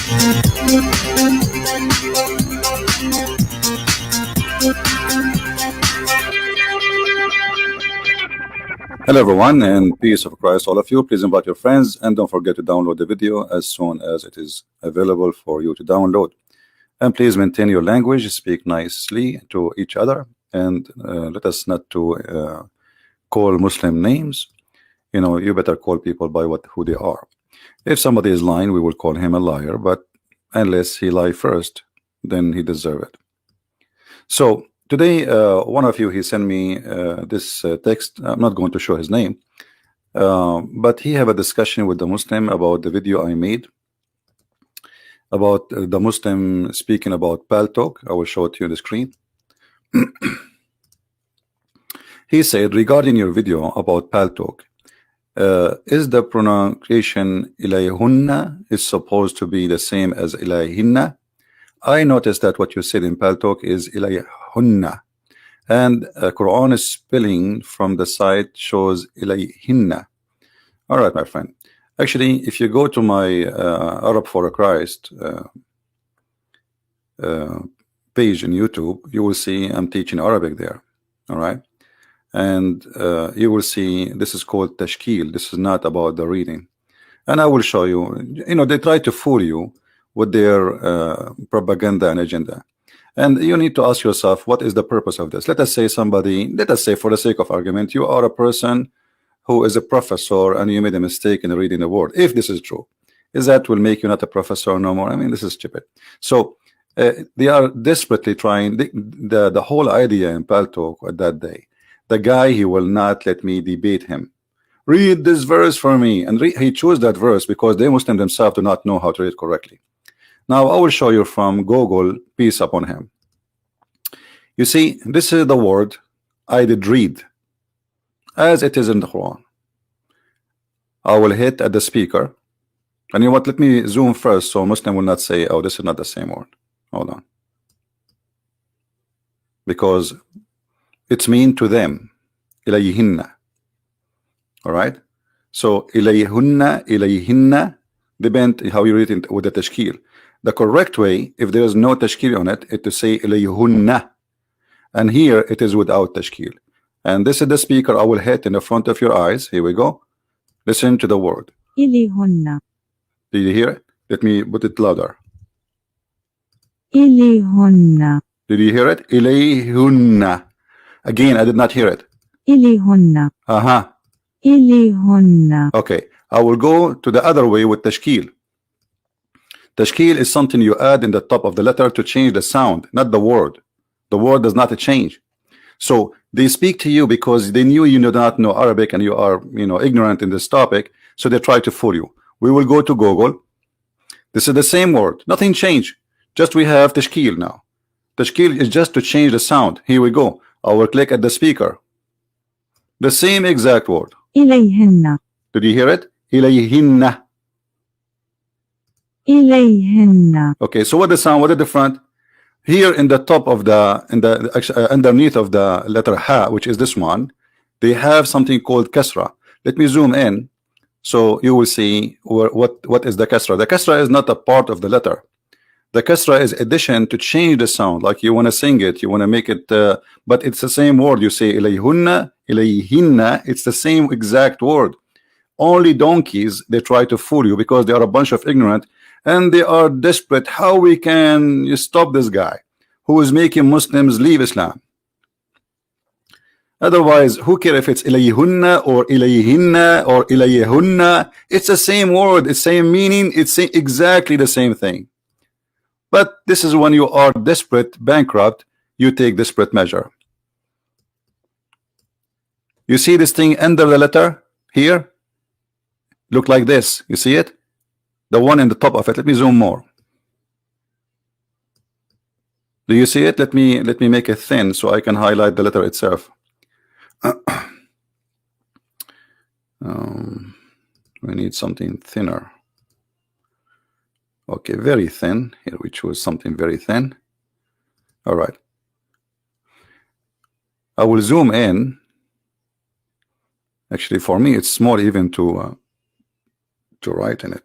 Hello everyone, and peace of Christ all of you. Please invite your friends and don't forget to download the video as soon as it is available for you to download. And please maintain your language, speak nicely to each other, and let us not to call Muslim names. You know, you better call people by who they are. If somebody is lying, we will call him a liar, but unless he lie first, then he deserve it. So today, one of you, he sent me this text. I'm not going to show his name, but he have a discussion with the Muslim about the video I made about the Muslim speaking about Paltalk. I will show it to you on the screen. He said, regarding your video about Paltalk, is the pronunciation ilayhunna is supposed to be the same as ilayhinna? I noticed that what you said in Paltalk is ilayhunna, and Quran is spelling from the site shows ilayhinna. All right, my friend. Actually, if you go to my Arab for Christ page in YouTube, you will see I'm teaching Arabic there. All right, and you will see this is called tashkil. This is not about the reading, and I will show you. You know, they try to fool you with their propaganda and agenda, and you need to ask yourself, what is the purpose of this? Let us say somebody, let us say for the sake of argument, you are a person who is a professor and you made a mistake in reading the word. If this is true, is that will make you not a professor no more? I mean, this is stupid. So they are desperately trying the whole idea in Paltalk at that day. The guy, he will not let me debate him. Read this verse for me, and he chose that verse because they Muslim themselves do not know how to read correctly. Now I will show you from Google, peace upon him. You see, this is the word I did read as it is in the Quran. I will hit at the speaker, and you know what, let me zoom first so Muslim will not say, oh, this is not the same word. Hold on, because it's mean to them, ilayhinna. All right, so ilayhunna, ilayhinna, depend how you read it with the tashkil. The correct way, if there is no tashkil on it, is to say ilayhunna, and here it is without tashkil. And this is the speaker I will hit in the front of your eyes. Here we go. Listen to the word. Ilayhunna. Did you hear it? Let me put it louder. Ilayhunna. Did you hear it? Ilayhunna. Again, I did not hear it. Ilayhunna. Ilayhunna. Okay, I will go to the other way with tashkil. Tashkil is something you add in the top of the letter to change the sound, not the word. The word does not change. So they speak to you because they knew you do not know Arabic and you are, you know, ignorant in this topic. So they try to fool you. We will go to Google. This is the same word. Nothing changed. Just we have tashkil now. Tashkil is just to change the sound. Here we go. I will click at the speaker. The same exact word. Ilayhinna. Did you hear it? Ilayhinna. Ilayhinna. Okay, so what the sound? What is the front? Here in the top of underneath of the letter ha, which is this one, they have something called kasra. Let me zoom in so you will see what is the kasra. The kasra is not a part of the letter. The kasra is addition to change the sound. Like you want to sing it, you want to make it, but it's the same word. You say ilayhunna, ilayhinna. It's the same exact word. Only donkeys, they try to fool you because they are a bunch of ignorant. And they are desperate. How we can stop this guy who is making Muslims leave Islam? Otherwise, who care if it's ilayhunna or ilayhinna or ilayhunna? It's the same word, it's same meaning, it's exactly the same thing. But this is when you are desperate, bankrupt, you take desperate measure. You see this thing under the letter here? Look like this. You see it? The one in the top of it. Let me zoom more. Do you see it? Let me make it thin so I can highlight the letter itself. We need something thinner. Okay, very thin. Here we choose something very thin. All right. I will zoom in. Actually, for me, it's small even to write in it.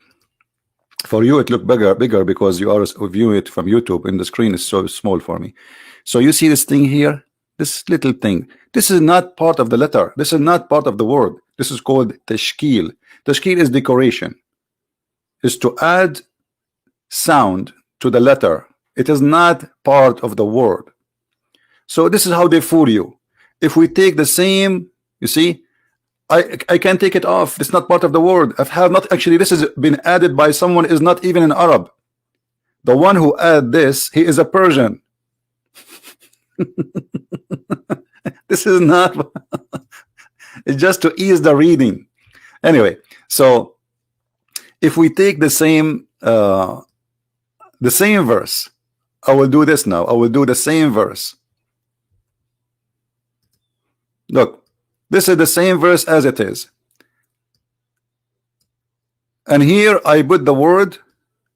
For you it look bigger because you are viewing it from YouTube, and the screen is so small for me. So you see this thing here, this little thing. This is not part of the letter. This is not part of the word. This is called tashkil. Tashkil is decoration. Is to add sound to the letter. It is not part of the word. So this is how they fool you. If we take the same, you see, I can take it off. It's not part of the word. I have not actually. This has been added by someone is not even an Arab. The one who add this, he is a Persian. This is not. It's just to ease the reading. Anyway, so if we take the same verse, I will do this now. I will do the same verse. Look. This is the same verse as it is. And here I put the word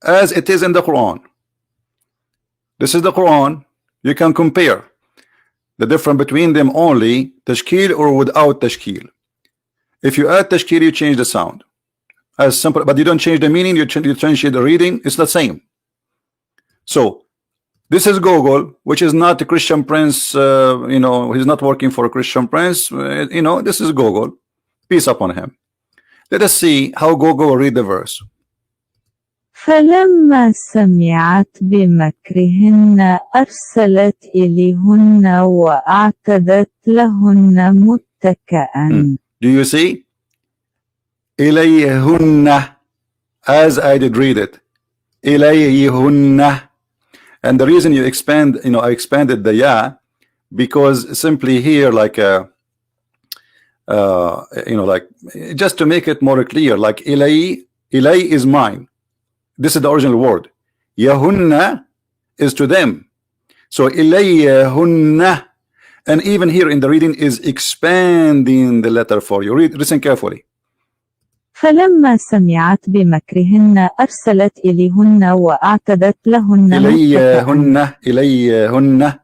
as it is in the Quran. This is the Quran. You can compare the difference between them only, tashkil or without tashkil. If you add tashkil, you change the sound. As simple, but you don't change the meaning, you change the reading, it's the same. So this is Google, which is not a Christian Prince, you know, he's not working for a Christian Prince, you know, this is Google, peace upon him. Let us see how Google will read the verse. فلما سمعت بمكرهن أرسلت إليهن وأعتدت لهن متكئا. Do you see? إليهن, as I did read it. إليهن. And the reason you expand, you know, I expanded the ya, because simply here, like, you know, like, just to make it more clear, like, ilay is mine. This is the original word. Yahunna is to them. So ilayhunna, and even here in the reading is expanding the letter for you. Listen carefully. فلما سمعت بمكرهن أرسلت إليهن وأعتدت لهن إليهن.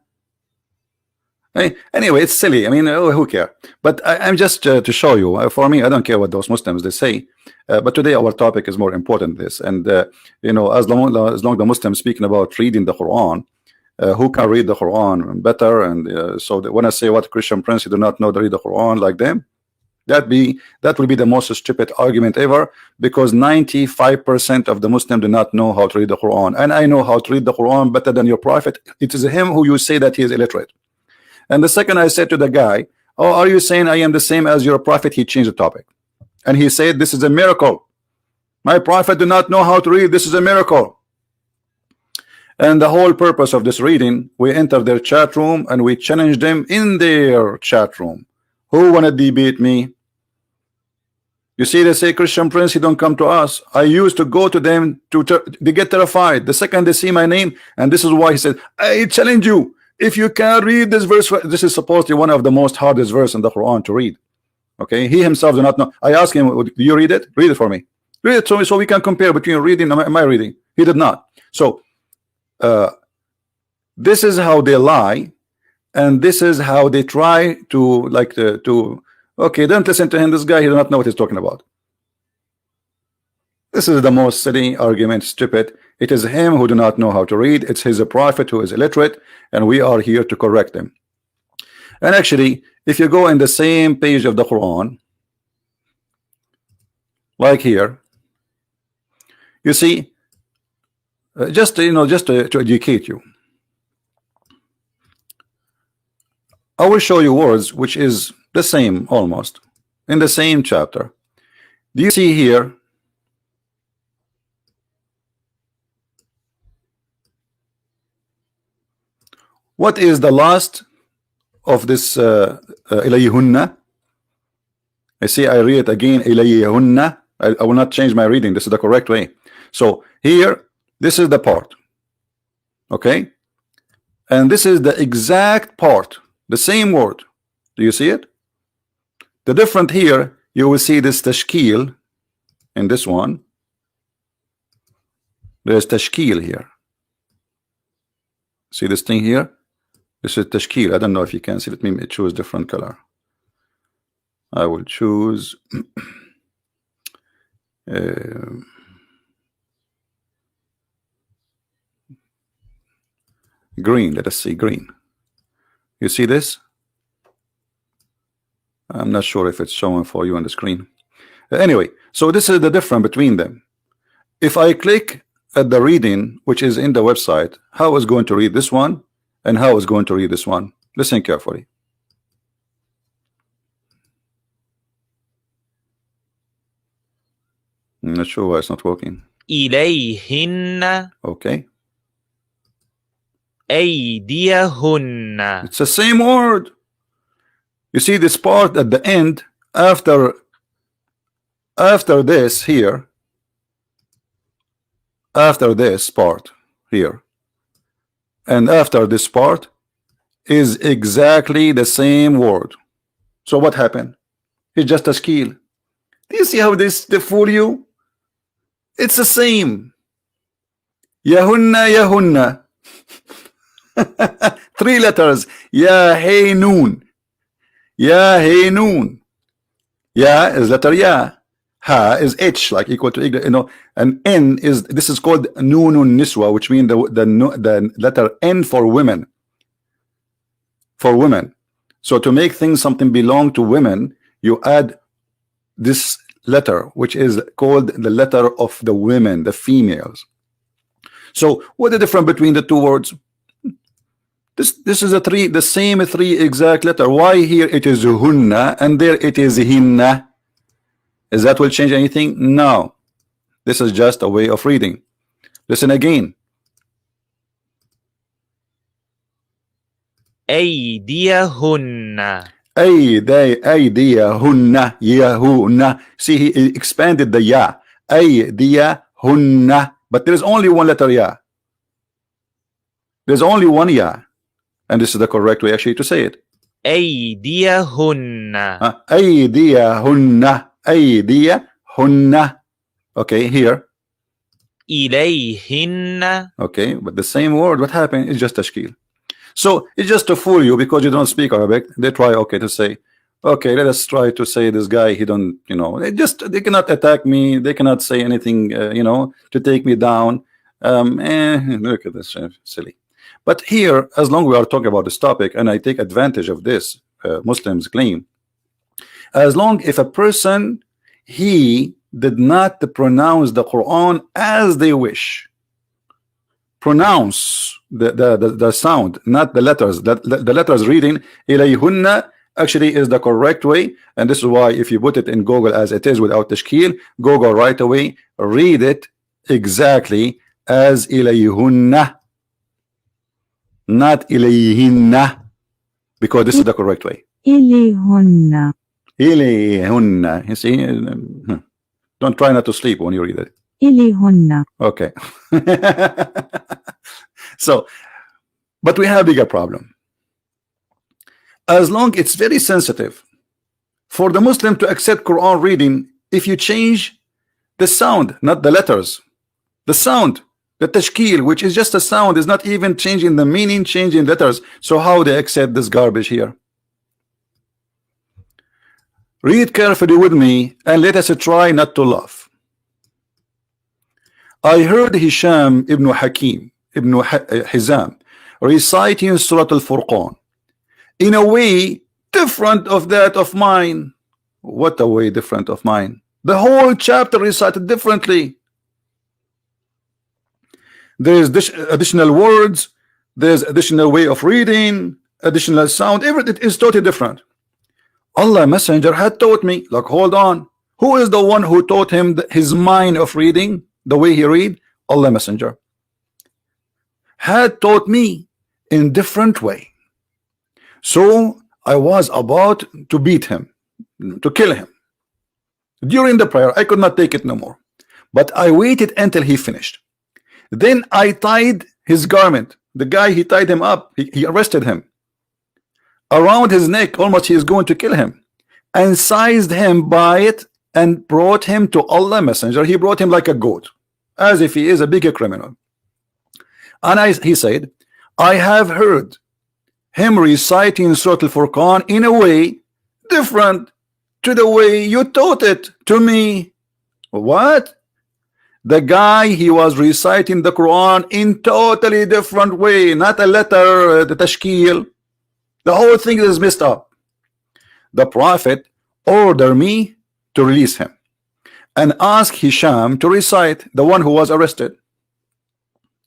Anyway, it's silly. I mean, who cares? But I'm just to show you. For me, I don't care what those Muslims they say. But today our topic is more important than this. And you know, as long the Muslims speaking about reading the Quran, who can read the Quran better? And so when I say what Christian Prince, you do not know to read the Quran like them. That will be the most stupid argument ever, because 95% of the Muslims do not know how to read the Quran, and I know how to read the Quran better than your prophet. It is him who you say that he is illiterate. And the second I said to the guy, oh, are you saying I am the same as your prophet? He changed the topic, and he said this is a miracle. My prophet do not know how to read. This is a miracle. And the whole purpose of this reading, we enter their chat room and we challenge them in their chat room. Who wanna debate me? You see, they say Christian Prince, he don't come to us. I used to go to them they get terrified the second they see my name, and this is why he said, I challenge you. If you can read this verse, this is supposedly one of the most hardest verse in the Quran to read. Okay, he himself do not know. I asked him, do you read it? Read it for me. Read it so we can compare between reading and my reading. He did not. So this is how they lie. And this is how they try to okay, don't listen to him. This guy, he does not know what he's talking about. This is the most silly argument, stupid. It is him who do not know how to read. It's his prophet who is illiterate, and we are here to correct him. And actually, if you go in the same page of the Quran, like here, you see, just to educate you, I will show you words which is the same almost in the same chapter. Do you see here? What is the last of this ilayhunna? I see, I read it again, ilayhunna. I will not change my reading. This is the correct way. So here, this is the part. Okay? And this is the exact part. The same word. Do you see it? The different here, you will see this tashkil in this one. There's tashkil here. See this thing here? This is tashkil. I don't know if you can see. Let me choose different color. I will choose green. Let us see green. You see this? I'm not sure if it's showing for you on the screen. Anyway, so this is the difference between them. If I click at the reading which is in the website, how is going to read this one and how is going to read this one? Listen carefully. I'm not sure why it's not working. إليهن Okay, أيديهن. it's the same word. You see this part at the end after this here, after this part here, and after this part is exactly the same word. So what happened? It's just a skill. Do you see how they fool you? It's the same. Yahunna, Yahunna. 3 letters. Ya, hey, noon. Ya, hey, noon. Ya is letter Ya. Ha is H, like equal to, you know, and N is, this is called Nunun Niswa, which means the letter N for women. For women. So to make things something belong to women, you add this letter, which is called the letter of the women, the females. So what the difference between the two words? This is the same 3 exact letter. Why here it is hunna and there it is hinna? Is that will change anything? No. This is just a way of reading. Listen again. أيديهن. أيديهن يهن. See, he expanded the ya. أيديهن. But there is only one letter ya. There's only one ya. And this is the correct way actually to say it. أيديهن. أيديهن. أيديهن. Okay, here. إليهن. Okay, but the same word, what happened? It's just tashkil. So it's just to fool you because you don't speak Arabic. They try, okay, to say, okay, let us try to say this guy, he don't, you know, they cannot attack me. They cannot say anything, you know, to take me down. Look at this, silly. But here, as long as we are talking about this topic, and I take advantage of this, Muslims claim, as long if a person, he did not pronounce the Quran as they wish, pronounce the sound, not the letters. The letters reading ilayhunna actually is the correct way, and this is why if you put it in Google as it is without tashkil, Google right away read it exactly as ilayhunna, not ilayhinna, because this is the correct way. إليهن. Ilayhunna. You see, don't try not to sleep when you read it. إليهن. Okay. So, but we have a bigger problem. As long it's very sensitive for the Muslim to accept Quran reading if you change the sound, not the letters, the sound, the tashkil, which is just a sound, is not even changing the meaning, changing letters. So how they accept this garbage here? Read carefully with me and let us try not to laugh. I heard Hisham ibn Hakim ibn Hizam reciting Surah Al-Furqan in a way different of that of mine. What a way different of mine. The whole chapter recited differently. There's additional words, there's additional way of reading, additional sound, everything is totally different. Allah Messenger had taught me, like, hold on, who is the one who taught him his mind of reading, the way he read? Allah Messenger had taught me in different way. So I was about to beat him, to kill him. During the prayer, I could not take it no more. But I waited until he finished. Then I tied his garment. The guy, he tied him up. He arrested him. Around his neck, almost he is going to kill him. And seized him by it and brought him to Allah Messenger. He brought him like a goat, as if he is a bigger criminal. And he said, I have heard him reciting Surah Al-Furqan in a way different to the way you taught it to me. What? The guy, he was reciting the Quran in totally different way, not a letter, the tashkil. The whole thing is messed up. The Prophet ordered me to release him and ask Hisham to recite, the one who was arrested.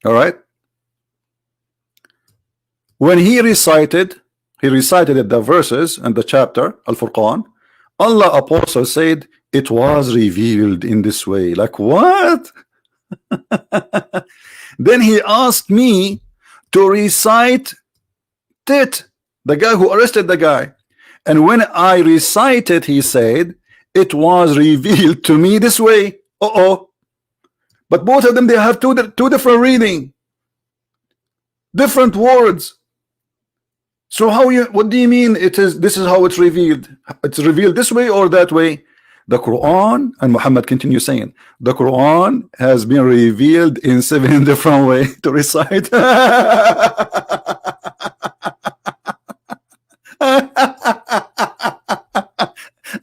All right. When he recited the verses and the chapter Al-Furqan, Allah apostle said it was revealed in this way. Like what? Then he asked me to recite it, the guy who arrested the guy. And when I recited, he said it was revealed to me this way. But both of them, they have two different reading, different words. So what do you mean this is how it's revealed? It's revealed this way or that way? The Quran, and Muhammad continues saying, the Quran has been revealed in 7 different ways to recite.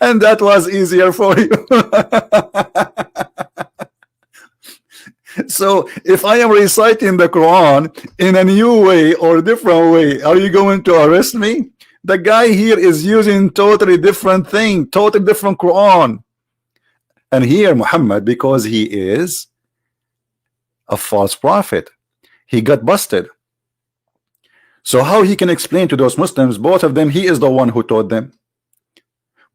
And that was easier for you. So if I am reciting the Quran in a new way or different way, are you going to arrest me? The guy here is using totally different thing, totally different Quran. And here Muhammad, because he is a false prophet, he got busted. So how he can explain to those Muslims, both of them, he is the one who taught them.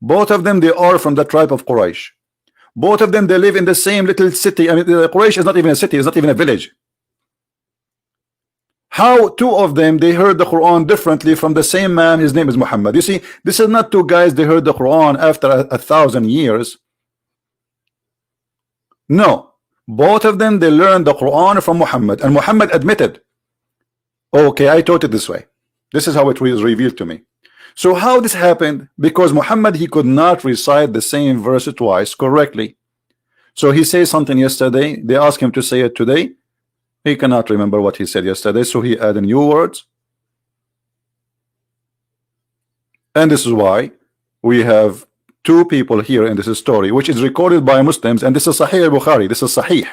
Both of them, they are from the tribe of Quraysh. Both of them, they live in the same little city. I mean, Quraysh is not even a city, it's not even a village. How two of them, they heard the Quran differently from the same man, his name is Muhammad. You see, this is not two guys, they heard the Quran after 1,000 years. No, both of them, they learned the Quran from Muhammad, and Muhammad admitted, okay, I taught it this way. This is how it was revealed to me. So how this happened? Because Muhammad, he could not recite the same verse twice correctly. So he says something yesterday, they asked him to say it today. He cannot remember what he said yesterday, so he added new words. And this is why we have two people here in this story, which is recorded by Muslims, and this is Sahih al-Bukhari. This is Sahih.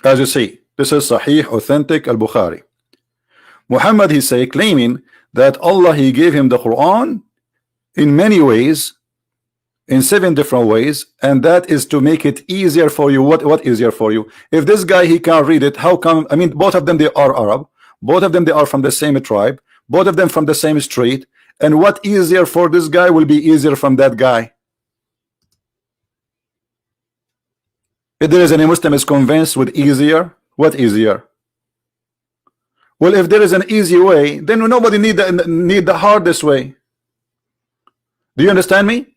As you see, this is Sahih, authentic al-Bukhari. Muhammad, he say, claiming that Allah, he gave him the Quran in many ways, in 7 different ways, and that is to make it easier for you. What easier for you? If this guy, he can't read it, how come? I mean, both of them, they are Arab, both of them, they are from the same tribe, both of them from the same street, and what easier for this guy will be easier from that guy? If there is any Muslim is convinced with easier, what easier? Well, if there is an easy way, then nobody need the hardest way. Do you understand me?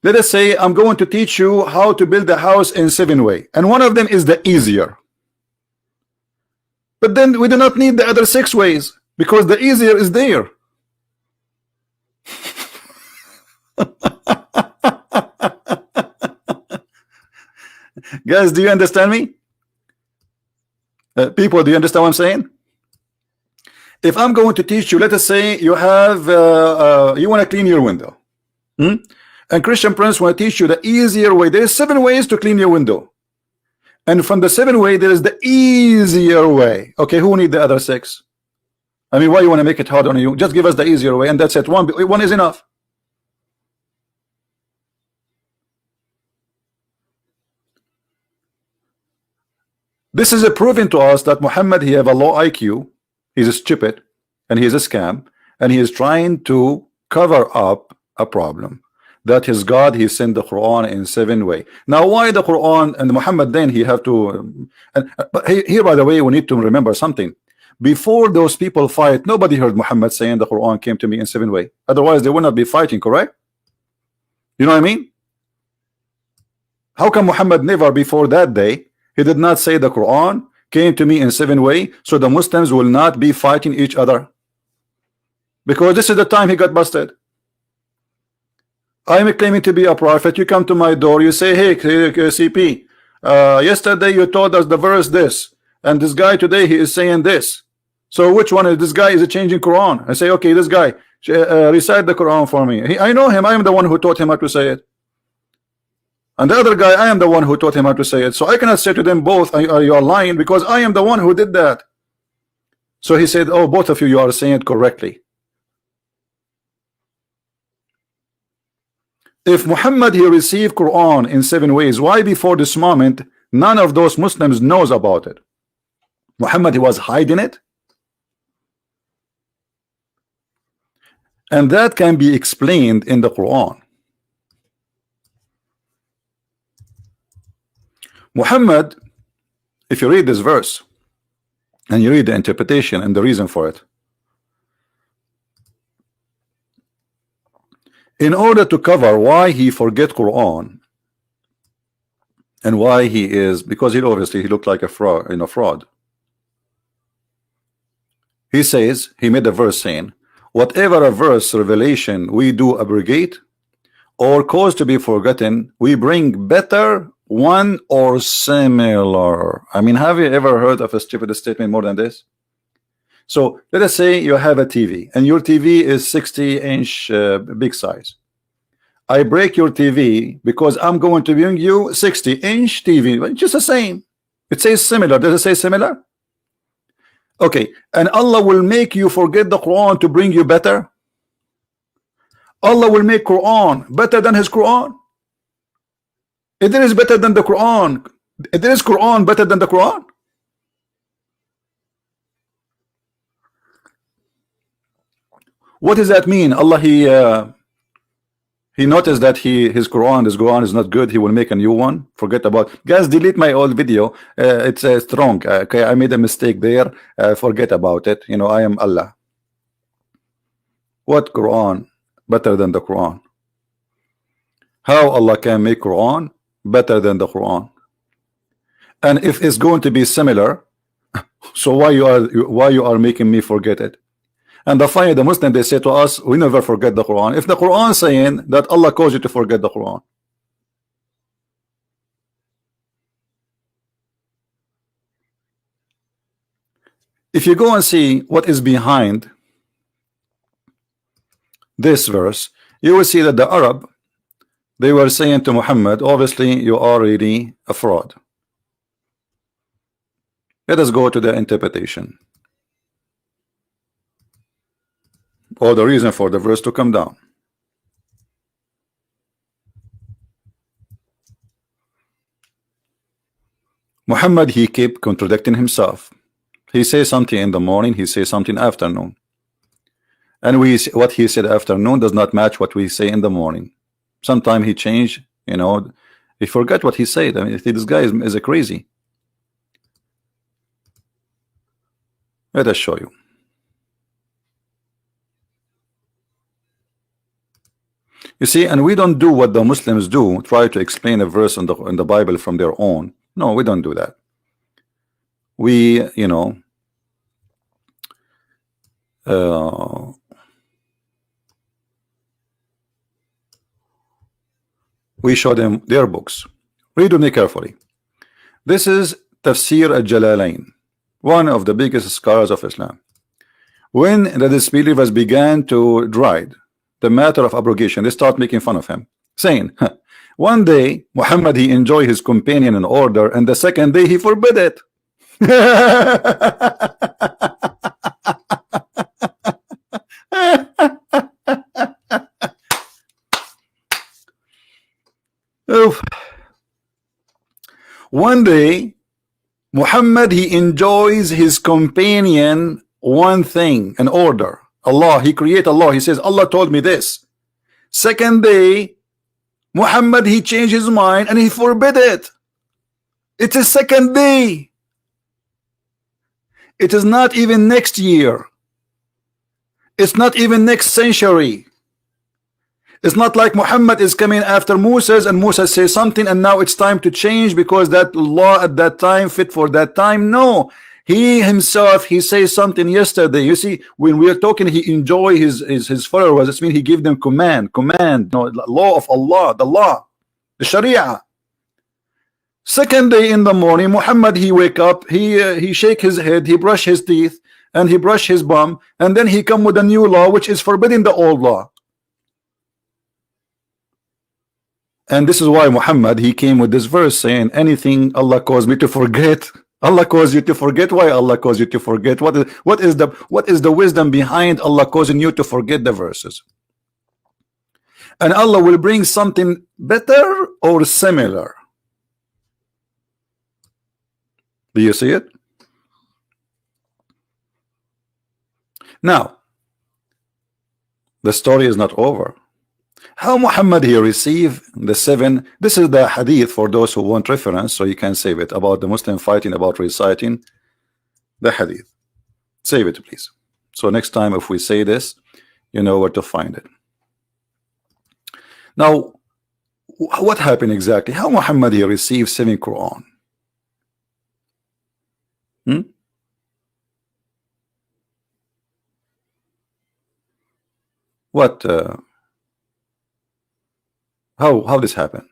Let us say I'm going to teach you how to build a house in 7 ways, and one of them is the easier. But then we do not need the other 6 ways because the easier is there. Guys, do you understand me? People, do you understand what I'm saying? If I'm going to teach you, let us say you have you want to clean your window, and Christian Prince want to teach you the easier way. There is 7 ways to clean your window, and from the 7 way there is the easier way. Okay, who need the other 6? I mean, why you want to make it hard on you? Just give us the easier way, and that's it. One is enough. This is a proving to us that Muhammad, he have a low IQ. He's stupid, and he's a scam, and he is trying to cover up a problem. That his God, he sent the Quran in 7 ways. Now, why the Quran and Muhammad? Then he have to. But here, by the way, we need to remember something. Before those people fight, nobody heard Muhammad saying the Quran came to me in 7 ways. Otherwise, they would not be fighting. Correct? You know what I mean? How come Muhammad never before that day he did not say the Quran came to me in 7 ways, so the Muslims will not be fighting each other? Because this is the time he got busted. I'm claiming to be a prophet. You come to my door, you say, hey, CP, yesterday you told us the verse this, and this guy today he is saying this. So which one is this guy? Is it changing Quran? I say, okay, this guy recite the Quran for me. I know him. I am the one who taught him how to say it. And the other guy, I am the one who taught him how to say it. So I cannot say to them both, you are lying, because I am the one who did that. So he said, oh, both of you are saying it correctly. If Muhammad he received Quran in 7 ways, why before this moment none of those Muslims knows about it? Muhammad he was hiding it. And that can be explained in the Quran. Muhammad, if you read this verse and you read the interpretation and the reason for it, in order to cover why he forget Quran and why he is, because he obviously he looked like a fraud, fraud. He says, he made a verse saying, whatever a verse revelation we do abrogate or cause to be forgotten, we bring better one or similar. I mean, have you ever heard of a stupid statement more than this? So let us say you have a TV and your TV is 60-inch big size. I break your TV because I'm going to bring you 60-inch TV, just the same. It says similar. Does it say similar? Okay, and Allah will make you forget the Quran to bring you better. Allah will make Quran better than his Quran. If there is better than the Quran, if there is Quran better than the Quran. What does that mean? Allah he noticed that his Quran is not good. He will make a new one. Forget about, guys, delete my old video. It's strong. Okay, I made a mistake there. Forget about it. You know, I am Allah. What Quran better than the Quran? How Allah can make Quran better than the Quran? And if it's going to be similar, so why you are making me forget it? And finally the Muslim, they say to us, we never forget the Quran. If the Quran is saying that Allah caused you to forget the Quran, if you go and see what is behind this verse, you will see that the Arab, they were saying to Muhammad, obviously you are really a fraud. Let us go to the interpretation, or the reason for the verse to come down. Muhammad, he kept contradicting himself. He says something in the morning, he says something afternoon, and what he said afternoon does not match what we say in the morning. Sometimes he changed, you know, he forgot what he said. I mean, this guy is a crazy. Let us show you. You see, and we don't do what the Muslims do, try to explain a verse in the Bible from their own. No, we don't do that. We, you know, we show them their books. Read with me carefully. This is Tafsir al-Jalalain, one of the biggest scholars of Islam. When the disbelievers began to deride the matter of abrogation, they start making fun of him, saying, one day Muhammad he enjoyed his companion in order, and the second day he forbid it. Oof. One day Muhammad he enjoys his companion one thing, an order. Allah, he created Allah, he says Allah told me this. Second day Muhammad he changed his mind and he forbid it. It's his second day. It is not even next year. It's not even next century. It's not like Muhammad is coming after Moses and Musa says something and now it's time to change because that law at that time fit for that time. No, he himself, he says something yesterday. You see, when we are talking, he enjoy his followers. It means he give them command, no, law of Allah, the law, the Sharia. Second day in the morning, Muhammad he wake up, he shake his head, he brush his teeth, and he brush his bum, and then he come with a new law which is forbidding the old law. And this is why Muhammad, he came with this verse saying, anything Allah caused me to forget, Allah caused you to forget. Why Allah caused you to forget? What is the wisdom behind Allah causing you to forget the verses? And Allah will bring something better or similar. Do you see it? Now, the story is not over. How Muhammad he received the 7. This is the hadith for those who want reference, so you can save it, about the Muslim fighting, about reciting the hadith. Save it, please. So next time if we say this, you know where to find it. Now, what happened exactly? How Muhammad he received 7 Quran? What? How this happened?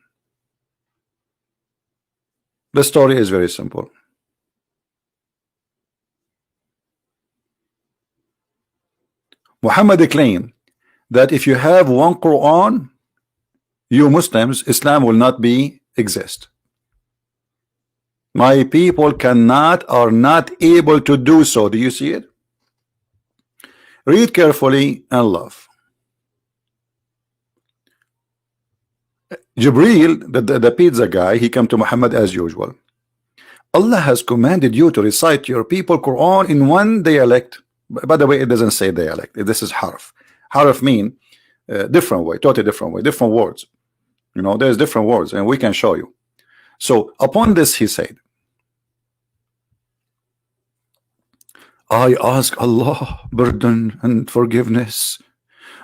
The story is very simple. Muhammad claimed that if you have one Quran, you Muslims, Islam will not be exist. My people are not able to do so. Do you see it? Read carefully and love. Jibreel, the pizza guy, he came to Muhammad as usual. Allah has commanded you to recite your people Quran in one dialect. By the way, it doesn't say dialect. This is harf. Harf mean different way, totally different way, different words. You know, there's different words, and we can show you. So upon this, he said, I ask Allah pardon and forgiveness.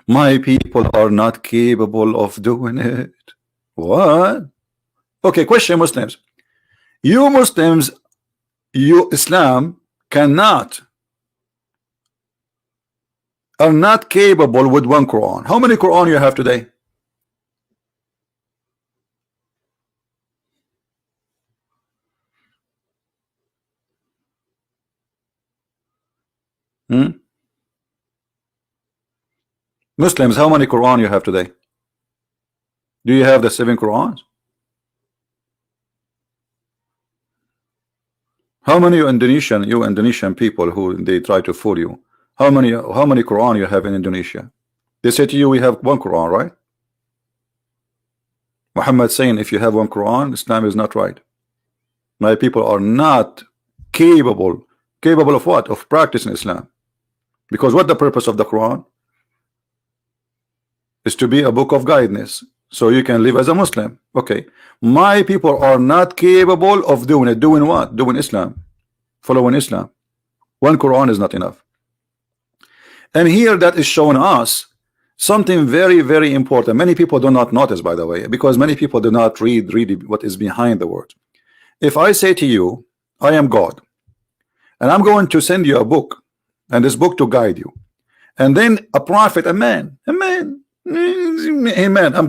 My people are not capable of doing it. What? Okay, question, Muslims. You Muslims, you Islam are not capable with one Quran. How many Quran you have today? Muslims, how many Quran you have today? Do you have the 7 Qurans? How many you Indonesian people who they try to fool you? How many Quran you have in Indonesia? They say to you, we have one Quran, right? Muhammad saying, if you have one Quran, Islam is not right. My people are not capable of what? Of practicing Islam. Because what the purpose of the Quran is to be a book of guidance, so you can live as a Muslim. Okay, my people are not capable of doing it. Doing what? Doing Islam, following Islam. One Quran is not enough. And here that is showing us something very, very important. Many people do not notice, by the way, because many people do not read really what is behind the word. If I say to you, I am God, and I'm going to send you a book, and this book to guide you, and then a prophet, a man, I'm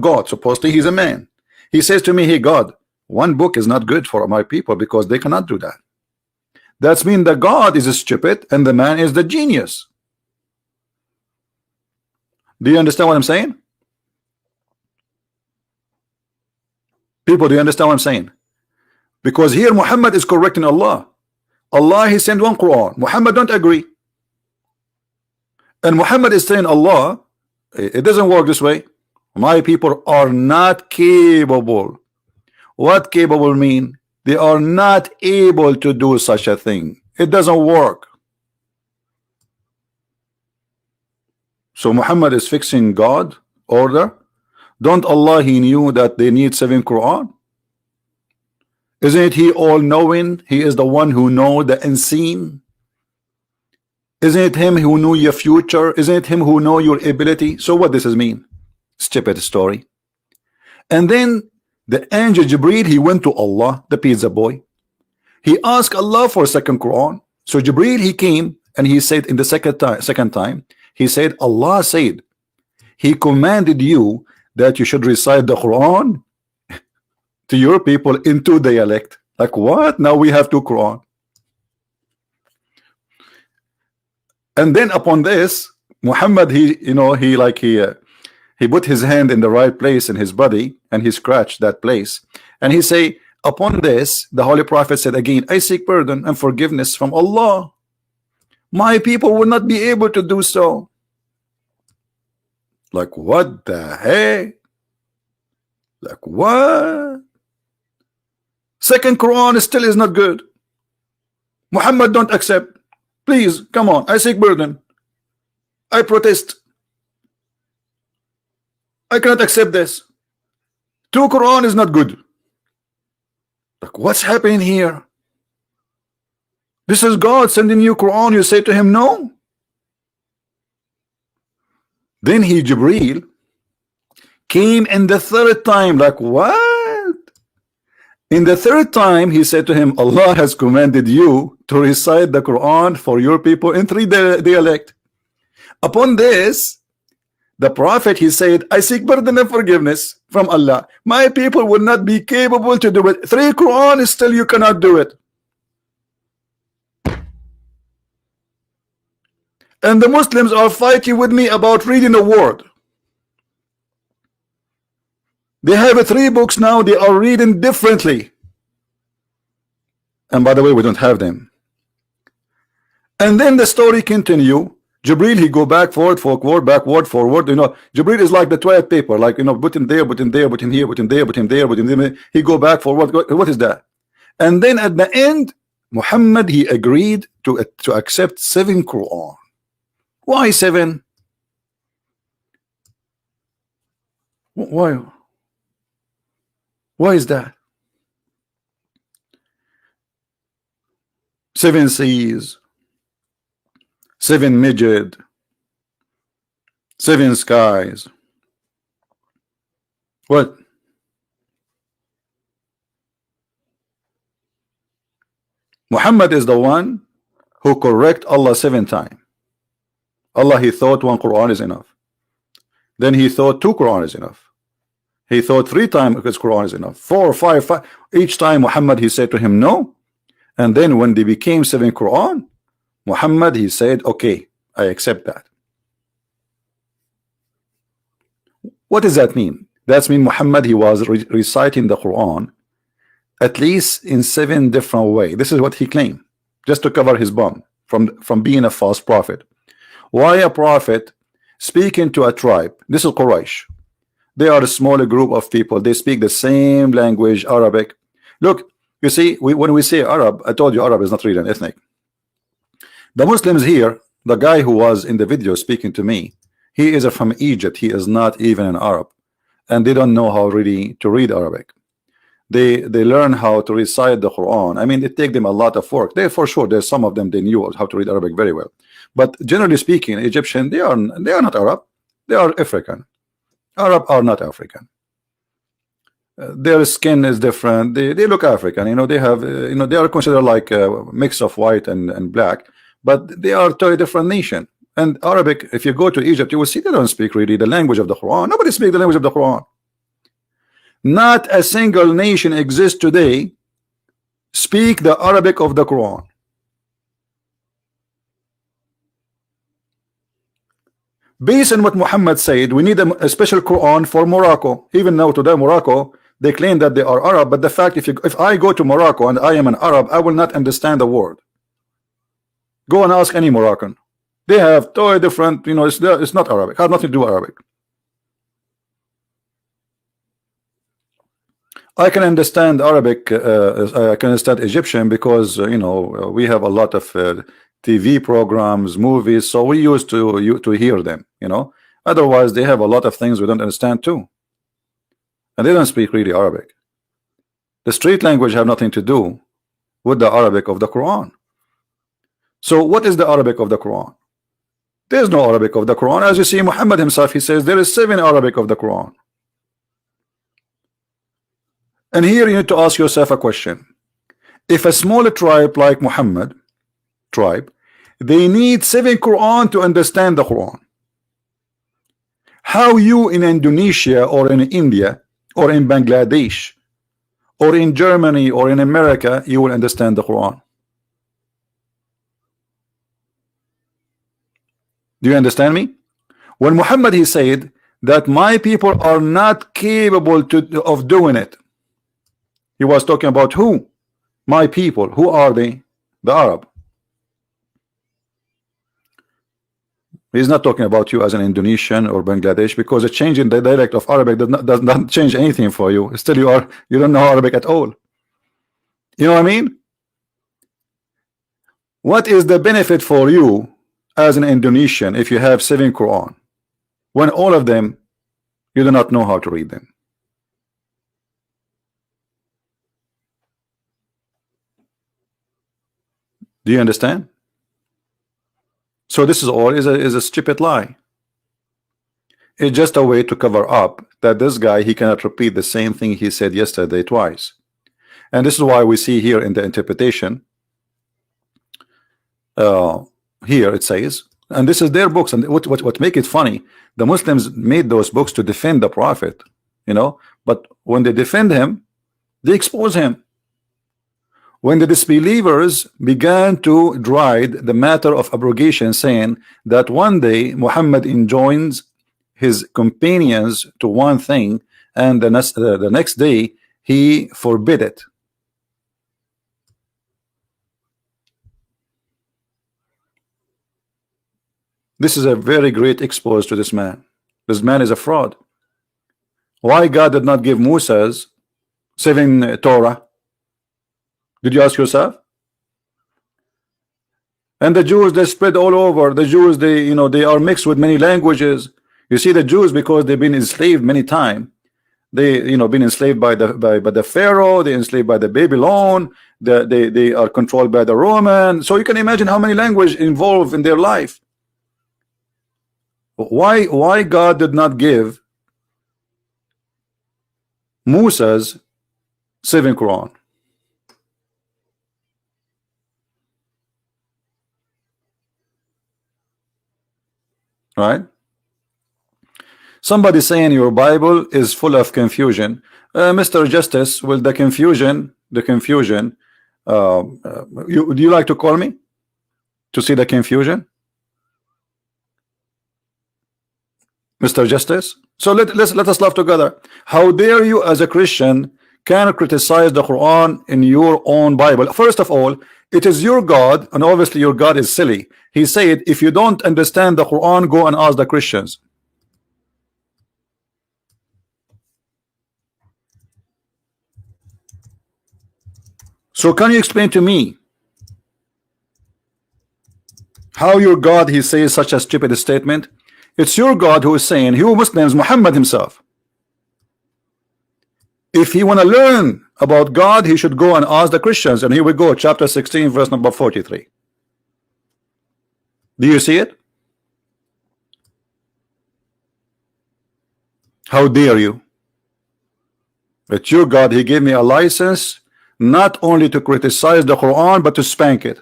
God, supposedly he's a man. He says to me, hey God, one book is not good for my people because they cannot do that. That's mean the God is stupid and the man is the genius. Do you understand what I'm saying? People, do you understand what I'm saying? Because here Muhammad is correcting Allah. Allah, he sent one Quran. Muhammad don't agree. And Muhammad is saying, Allah, it doesn't work this way. My people are not capable. What capable mean? They are not able to do such a thing. It doesn't work. So Muhammad is fixing God order. Don't Allah, he knew that they need 7 Quran? Isn't he all knowing? He is the one who know the unseen. Isn't it him who knew your future? Isn't it him who know your ability? So what does this mean? Stupid story. And then the angel Jibreel, he went to Allah, the pizza boy. He asked Allah for a second Quran. So Jibreel, he came and he said in the second time, he said, Allah said, he commanded you that you should recite the Quran to your people in 2 dialect. Like what? Now we have 2 Quran. And then upon this, Muhammad, he He put his hand in the right place in his body and he scratched that place. And he say, upon this, the Holy Prophet said again, I seek pardon and forgiveness from Allah. My people will not be able to do so. Like, what the heck? Like, what? Second Quran still is not good. Muhammad don't accept. Please, come on. I seek pardon. I protest. I cannot accept this. Two Quran is not good. Like, what's happening here? This is God sending you Quran. You say to him no. Then he, Jibreel, came in the third time. Like, what? In the third time, he said to him, Allah has commanded you to recite the Quran for your people in 3 dialect. Upon this, the Prophet, he said, I seek pardon and forgiveness from Allah. My people will not be capable to do it. 3 Quran, still you cannot do it. And the Muslims are fighting with me about reading a word. They have 3 books now. They are reading differently. And by the way, we don't have them. And then the story continue. Jibreel, he go back, forward, forward, backward, forward. You know, Jibreel is like the toilet paper. Like, you know, put him there, put him there, put him here, put him there, put him there, put him there. He go back, forward. What is that? And then at the end, Muhammad, he agreed to accept 7 Quran. Why 7? Why? Why is that? 7 seas, 7 midget, 7 skies. What? Muhammad is the one who correct Allah 7 times. Allah, he thought 1 Quran is enough. Then he thought 2 Quran is enough. He thought 3 times because Quran is enough. 4, 5. Each time Muhammad, he said to him no. And then when they became 7 Quran, Muhammad, he said, okay, I accept that. What does that mean? That means Muhammad, he was reciting the Quran at least in 7 different ways. This is what he claimed, just to cover his bum from being a false prophet. Why a prophet speaking to a tribe? This is Quraysh. They are a smaller group of people. They speak the same language, Arabic. Look, you see, when we say Arab, I told you Arab is not really an ethnic. The Muslims here, the guy who was in the video speaking to me, he is from Egypt. He is not even an Arab, and they don't know how really to read Arabic. They learn how to recite the Quran. I mean, it takes them a lot of work. They, for sure, there's some of them, they knew how to read Arabic very well. But generally speaking, Egyptian, they are not Arab. They are African. Arab are not African. Their skin is different. They look African. You know, they have you know, they are considered like a mix of white and black, but they are totally different nation. And Arabic, if you go to Egypt, you will see they don't speak really the language of the Quran. Nobody speaks the language of the Quran. Not a single nation exists today speak the Arabic of the Quran. Based on what Muhammad said, we need a special Quran for Morocco. Even now today, Morocco, they claim that they are Arab, but the fact, if I go to Morocco and I am an Arab, I will not understand the word. Go and ask any Moroccan. They have totally different, you know, it's not Arabic. It has nothing to do with Arabic. I can understand Arabic. I can understand Egyptian because you know, we have a lot of TV programs, movies, so we used to hear them. You know, otherwise they have a lot of things we don't understand too, and they don't speak really Arabic. The street language have nothing to do with the Arabic of the Quran. So what is the Arabic of the Quran? There is no Arabic of the Quran. As you see, Muhammad himself, he says there is 7 Arabic of the Quran. And here you need to ask yourself a question. If a smaller tribe like Muhammad tribe, they need 7 Quran to understand the Quran, how you in Indonesia or in India or in Bangladesh or in Germany or in America, you will understand the Quran? Do you understand me? When Muhammad, he said that my people are not capable of doing it. He was talking about who? My people. Who are they? The Arab. He's not talking about you as an Indonesian or Bangladesh, because a change in the dialect of Arabic does not change anything for you. Still you don't know Arabic at all. You know what I mean? What is the benefit for you as an Indonesian if you have 7 Quran, when all of them you do not know how to read them? Do you understand? So this is all is a stupid lie. It's just a way to cover up that this guy, he cannot repeat the same thing he said yesterday twice. And this is why we see here in the interpretation, here it says, and this is their books, and what make it funny, the Muslims made those books to defend the Prophet, you know, but when they defend him, they expose him. When the disbelievers began to deride the matter of abrogation, saying that one day Muhammad enjoins his companions to one thing, and the next day he forbid it. This is a very great expose to this man. This man is a fraud. Why God did not give Moses 7 Torah? Did you ask yourself? And the Jews, they spread all over. The Jews, they are mixed with many languages. You see, the Jews, because they've been enslaved many times, they been enslaved by the Pharaoh, they enslaved by the Babylon, they are controlled by the Roman. So you can imagine how many languages involved in their life. Why God did not give Moses 7 Quran? Right? Somebody saying your Bible is full of confusion. Mr. Justice, will the confusion, do you like to call me to see the confusion, Mr. Justice? So let us laugh together. How dare you as a Christian can criticize the Quran in your own Bible? First of all, it is your God, and obviously your God is silly. He said, if you don't understand the Quran, go and ask the Christians. So can you explain to me how your God, he says such a stupid statement? It's your God who is saying, you Muslims, Muhammad himself, if he want to learn about God, he should go and ask the Christians. And here we go, chapter 16, verse number 43. Do you see it? How dare you? But your God, he gave me a license not only to criticize the Quran, but to spank it,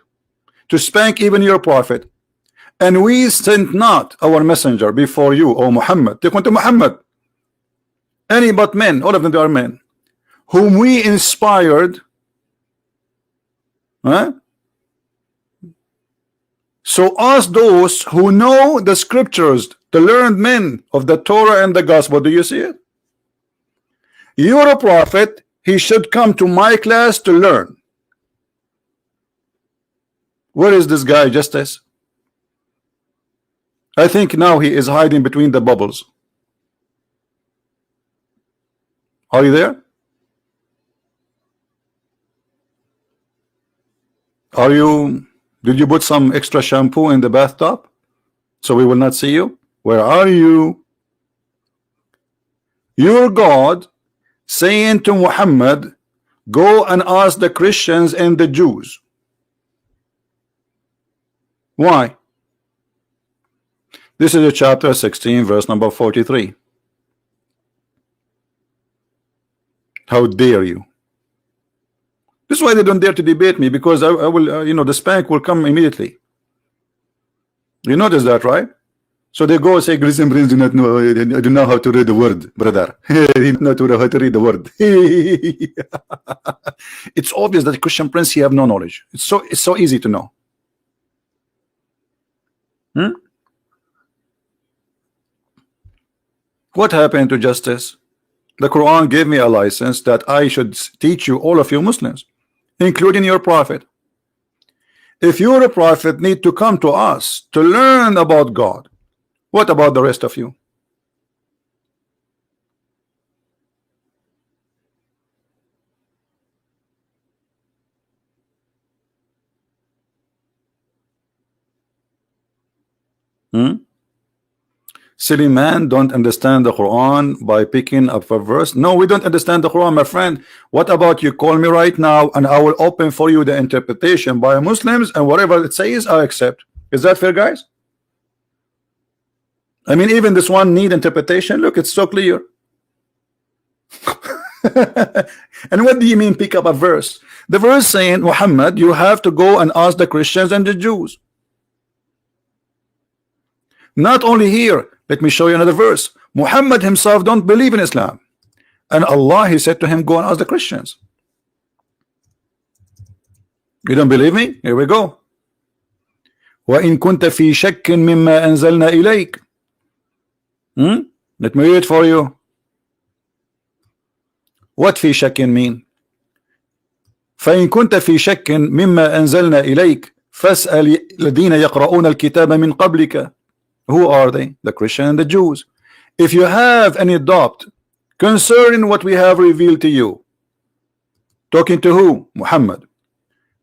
to spank even your prophet. And we sent not our messenger before you, O Muhammad. Take to Muhammad, any but men, all of them are men, whom we inspired. So ask those who know the scriptures, the learned men of the Torah and the gospel. Do you see it? You're a prophet, he should come to my class to learn. Where is this guy, Justice? I think now he is hiding between the bubbles. Are you there? Did you put some extra shampoo in the bathtub so we will not see you? Where are you? Your God saying to Muhammad, go and ask the Christians and the Jews. Why? This is a chapter 16, verse number 43. How dare you? This is why they don't dare to debate me, because I will, the spank will come immediately. You notice that, right? So they go say, Christian Prince do not know, I do not know how to read the word, brother. He do not know how to read the word. It's obvious that Christian Prince, he have no knowledge. It's so easy to know. What happened to justice? The Quran gave me a license that I should teach you, all of you Muslims, including your prophet. If you're a prophet, need to come to us to learn about God. What about the rest of you? Silly man don't understand the Quran by picking up a verse. No, we don't understand the Quran, my friend. What about you call me right now and I will open for you the interpretation by Muslims, and whatever it says I accept. Is that fair, guys? I mean, even this one need interpretation. Look, it's so clear. And what do you mean pick up a verse? The verse saying, Muhammad, you have to go and ask the Christians and the Jews. Not only here, let me show you another verse. Muhammad himself don't believe in Islam, and Allah, he said to him, go and ask the Christians. You don't believe me? Here we go. وَإِن كُنْتَ فِي شَكٍّ مِمَّا أَنزَلْنَا إِلَيْكَ. Let me read it for you. What في شك mean? فإن كنت في شك مما أنزلنا إليك فاسأل الذين يقرؤون الكتاب من قبلك. Who are they? The Christians and the Jews. If you have any doubt concerning what we have revealed to you, talking to who? Muhammad.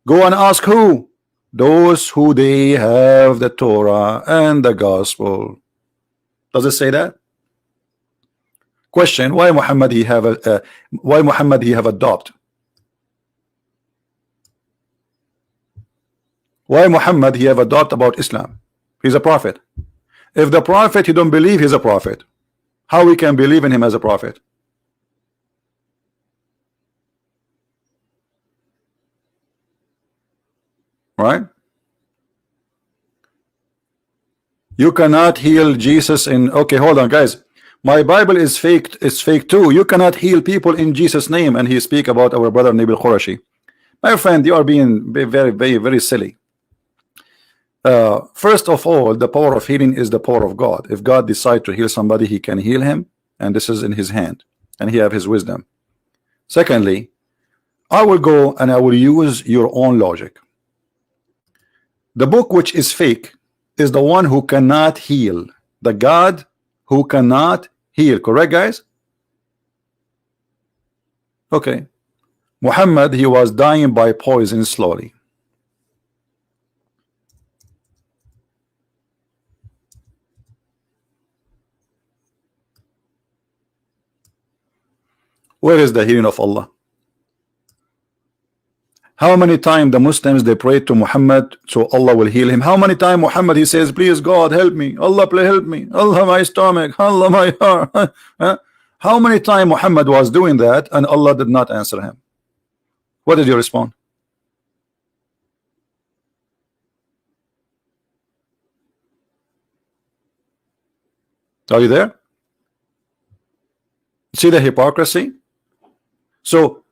Go and ask who? Those who they have the Torah and the Gospel. Does it say that? Question: why Muhammad he have a doubt? Why Muhammad he have a doubt about Islam? He's a prophet. If the prophet, you don't believe he's a prophet, how we can believe in him as a prophet? Right? You cannot heal Jesus in, okay, hold on, guys. My Bible is fake. It's fake too. You cannot heal people in Jesus' name, and he speak about our brother Nabil Qurashi. My friend, you are being very silly. First of all, the power of healing is the power of God. If God decide to heal somebody, he can heal him, and this is in his hand, and he have his wisdom. Secondly, I will go and I will use your own logic. The book which is fake is the one who cannot heal, the God who cannot heal. Correct, guys? Okay. Muhammad, he was dying by poison slowly. Where is the healing of Allah? How many times the Muslims they pray to Muhammad so Allah will heal him? How many times Muhammad he says, please God help me, Allah please help me, Allah my stomach, Allah my heart? How many times Muhammad was doing that and Allah did not answer him? What did you respond? Are you there? See the hypocrisy? So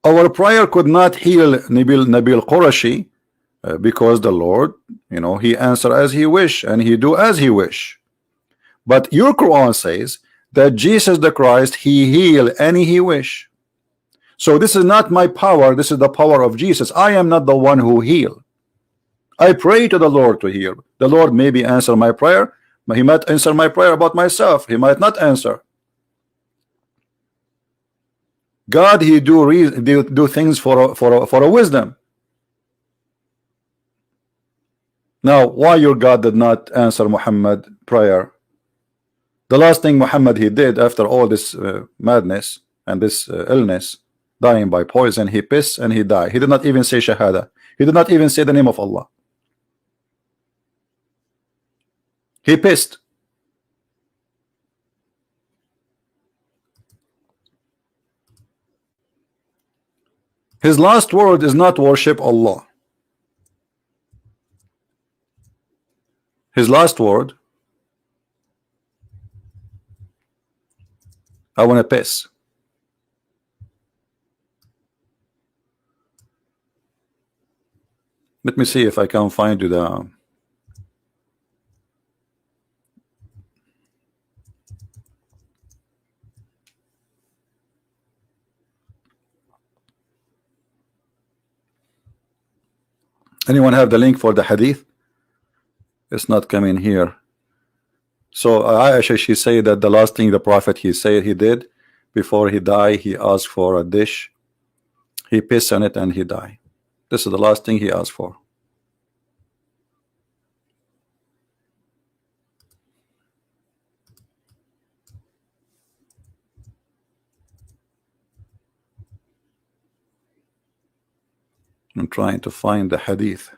our prayer could not heal Nabil Qurashi because the Lord, you know, he answer as he wish and he do as he wish. But your Quran says that Jesus the Christ, he heal any he wish. So this is not my power, this is the power of Jesus. I am not the one who heal. I pray to the Lord to heal. The Lord maybe answer my prayer, but he might answer my prayer about myself. He might not answer. God, he do things for a wisdom. Now, why your God did not answer Muhammad prayer? The last thing Muhammad he did after all this madness and this illness, dying by poison, he pissed and he died. He did not even say Shahada. He did not even say the name of Allah. He pissed. His last word is not worship Allah. His last word, I want to piss. Let me see if I can find you the Anyone have the link for the hadith? It's not coming here. So Aisha, she said that the last thing the Prophet he said he did before he died, he asked for a dish, he pissed on it and he died. This is the last thing he asked for. I'm trying to find the hadith.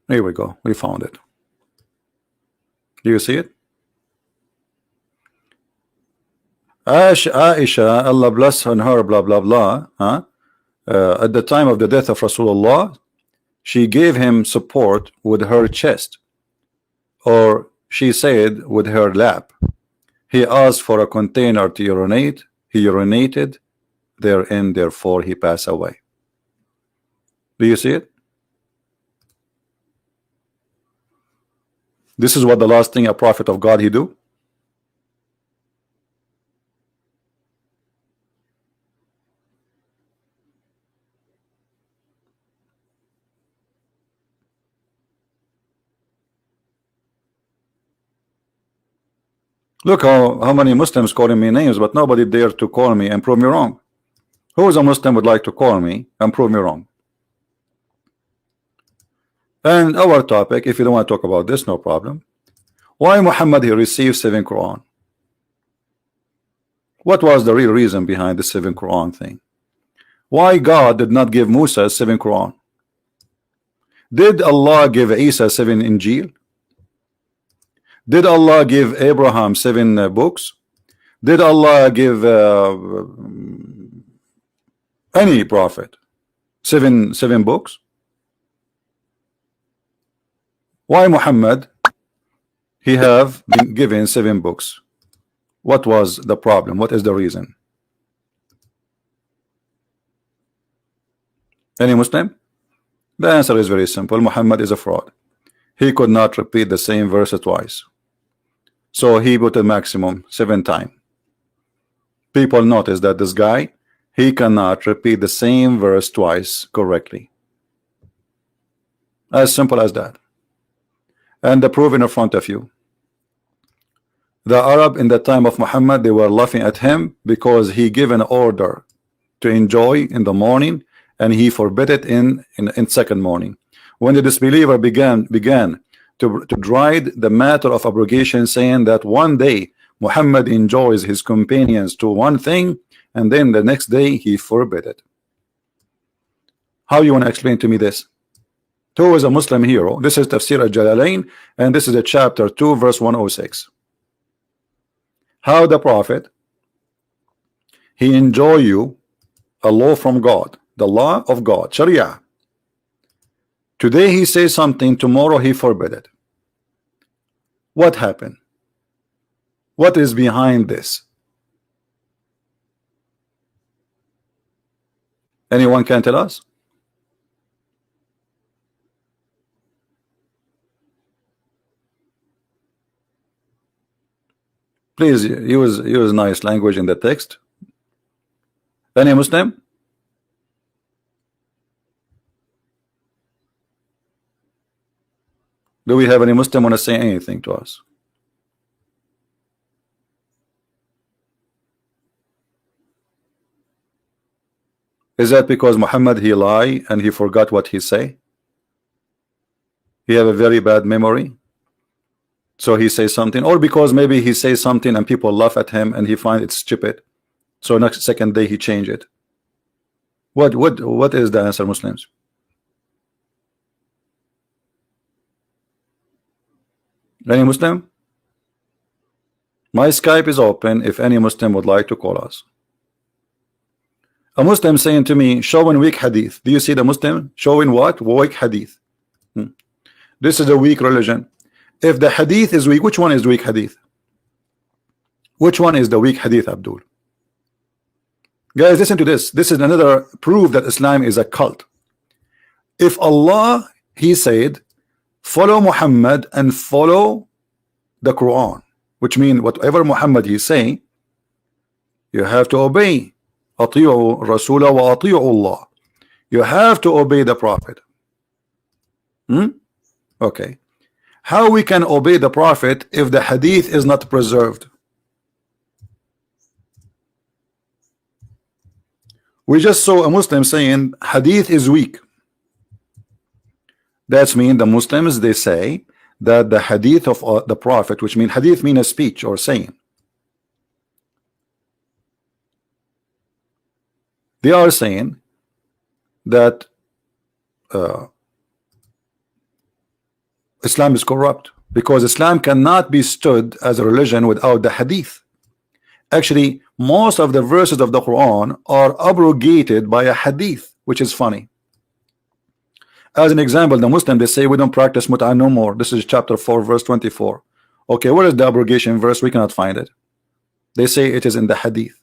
Here we go. We found it. Do you see it? Aisha, Allah bless on her, blah blah blah. At the time of the death of Rasulullah, she gave him support with her chest, or she said with her lap. He asked for a container to urinate. He urinated therein, therefore he passed away. Do you see it? This is what the last thing a prophet of God he do. Look how many Muslims calling me names, but nobody dare to call me and prove me wrong. Who is a Muslim would like to call me and prove me wrong? And our topic, if you don't want to talk about this, no problem. Why Muhammad he received 7 Quran? What was the real reason behind the 7 Quran thing? Why God did not give Musa 7 Quran? Did Allah give Isa 7 Injil? Did Allah give Abraham 7 books? Did Allah give any prophet seven books? Why Muhammad he have been given 7 books? What was the problem? What is the reason? Any Muslim? The answer is very simple. Muhammad is a fraud. He could not repeat the same verse twice, so he put a maximum 7 times. People notice that this guy he cannot repeat the same verse twice correctly. As simple as that. And the proof in front of you. The Arab in the time of Muhammad, they were laughing at him because he gave an order to enjoy in the morning and he forbid it in second morning. When the disbeliever began to drive the matter of abrogation, saying that one day Muhammad enjoys his companions to one thing and then the next day he forbid it. How you want to explain to me this? Who is a Muslim hero? This is Tafsir al-Jalalain and this is a chapter 2 verse 106. How the Prophet he enjoy you a law from God, the law of God, Sharia. Today he says something, tomorrow he forbid it. What happened? What is behind this? Anyone can tell us? Please use nice language in the text. Any Muslim? Do we have any Muslim want to say anything to us? Is that because Muhammad he lie and he forgot what he say? He have a very bad memory, so he says something, or because maybe he says something and people laugh at him and he find it stupid, so next second day he change it. What is the answer, Muslims? Any Muslim? My Skype is open if any Muslim would like to call us. A Muslim saying to me, showing weak hadith. Do you see the Muslim showing what? Weak hadith. This is a weak religion. If the hadith is weak, which one is the weak hadith? Which one is the weak hadith, Abdul? Guys, listen to this. This is another proof that Islam is a cult. If Allah, he said, follow Muhammad and follow the Quran, which means whatever Muhammad he say, you have to obey. أطيعوا الرسول وأطيعوا الله. You have to obey the Prophet. Okay. How we can obey the Prophet if the hadith is not preserved? We just saw a Muslim saying hadith is weak. That's mean the Muslims, they say that the hadith of the Prophet, which mean hadith mean a speech or saying, they are saying that Islam is corrupt because Islam cannot be stood as a religion without the hadith. Actually, most of the verses of the Quran are abrogated by a hadith, which is funny. As an example, the Muslim, they say we don't practice mut'ah no more. This is chapter 4 verse 24. Okay, where is the abrogation verse? We cannot find it. They say it is in the hadith.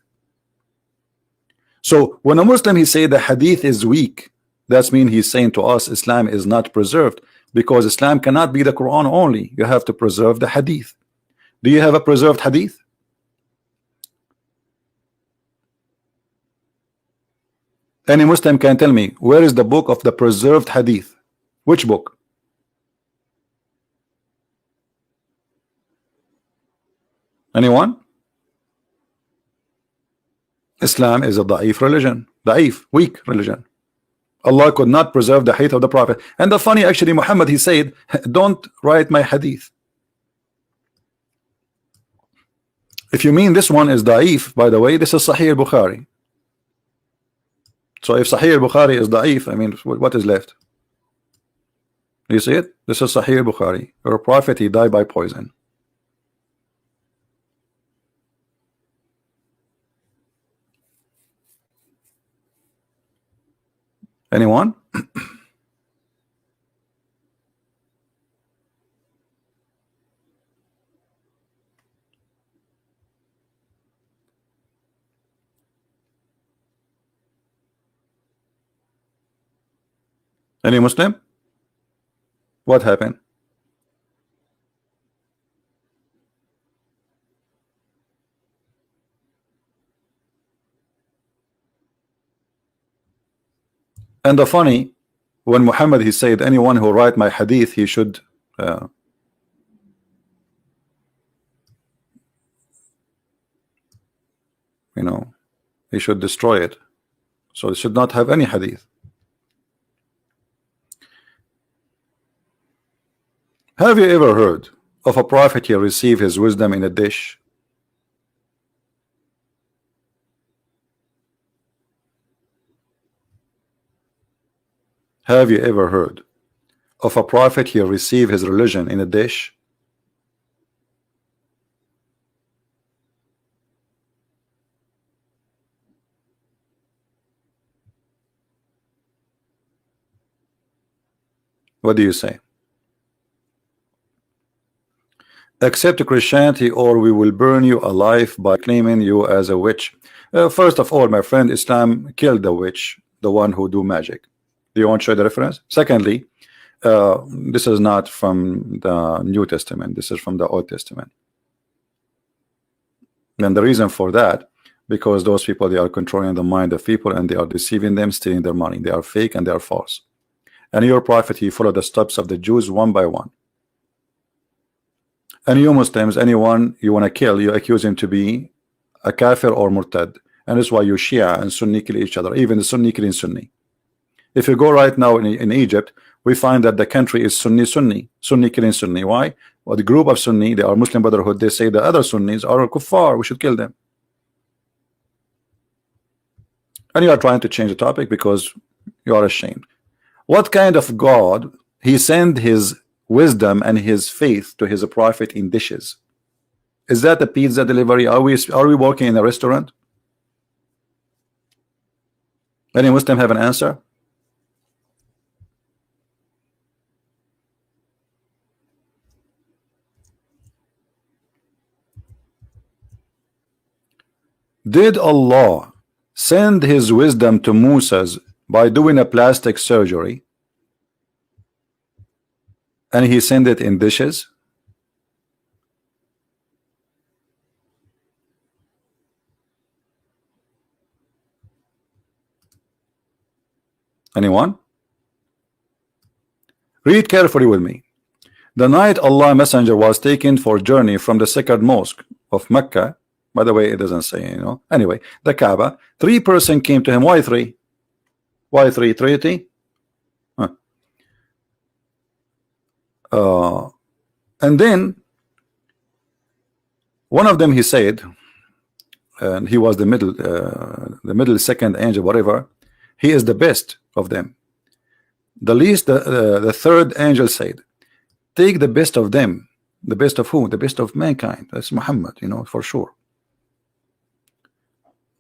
So when a Muslim he say the hadith is weak, that's mean he's saying to us Islam is not preserved, because Islam cannot be the Quran only. You have to preserve the hadith. Do you have a preserved hadith? Any Muslim can tell me where is the book of the preserved hadith? Which book? Anyone? Islam is a da'if religion, da'if, weak religion. Allah could not preserve the hadith of the Prophet. And the funny, actually, Muhammad, he said, don't write my hadith. If you mean this one is da'if, by the way, this is Sahih al-Bukhari. So if Sahih al-Bukhari is da'if, I mean, what is left? You see it? This is Sahih al-Bukhari. Your Prophet, he died by poison. Anyone? Any Muslim? What happened? And the funny, when Muhammad he said anyone who write my hadith, he should you know, he should destroy it. So it should not have any hadith. Have you ever heard of a prophet he received his wisdom in a dish? Have you ever heard of a prophet he received his religion in a dish? What do you say? Accept Christianity or we will burn you alive by claiming you as a witch. First of all, my friend, Islam killed the witch, the one who do magic. Do you want to show the reference? Secondly, this is not from the New Testament. This is from the Old Testament. And the reason for that, because those people, they are controlling the mind of people and they are deceiving them, stealing their money. They are fake and they are false. And your prophet, he followed the steps of the Jews one by one. And you Muslims, anyone you want to kill, you accuse him to be a kafir or murtad. And that's why you Shia and Sunni kill each other, even the Sunni killing Sunni. If you go right now in Egypt, we find that the country is Sunni killing Sunni. Why? Well, the group of Sunni, they are Muslim Brotherhood, they say the other Sunnis are kuffar, we should kill them. And you are trying to change the topic because you are ashamed. What kind of God he sent his wisdom and his faith to his prophet in dishes? Is that a pizza delivery? Are we working in a restaurant? Any Muslim have an answer? Did Allah send his wisdom to Moses by doing a plastic surgery and he sent it in dishes? Anyone? Read carefully with me. The night Allah Messenger was taken for journey from the sacred mosque of Mecca. By the way, it doesn't say, you know. Anyway, the Kaaba. 3 persons came to him. Why 3? Why 3? Trinity? Huh. And then one of them, he said, and he was the middle second angel, whatever. He is the best of them. The least, the third angel said, take the best of them. The best of who? The best of mankind. That's Muhammad, you know, for sure.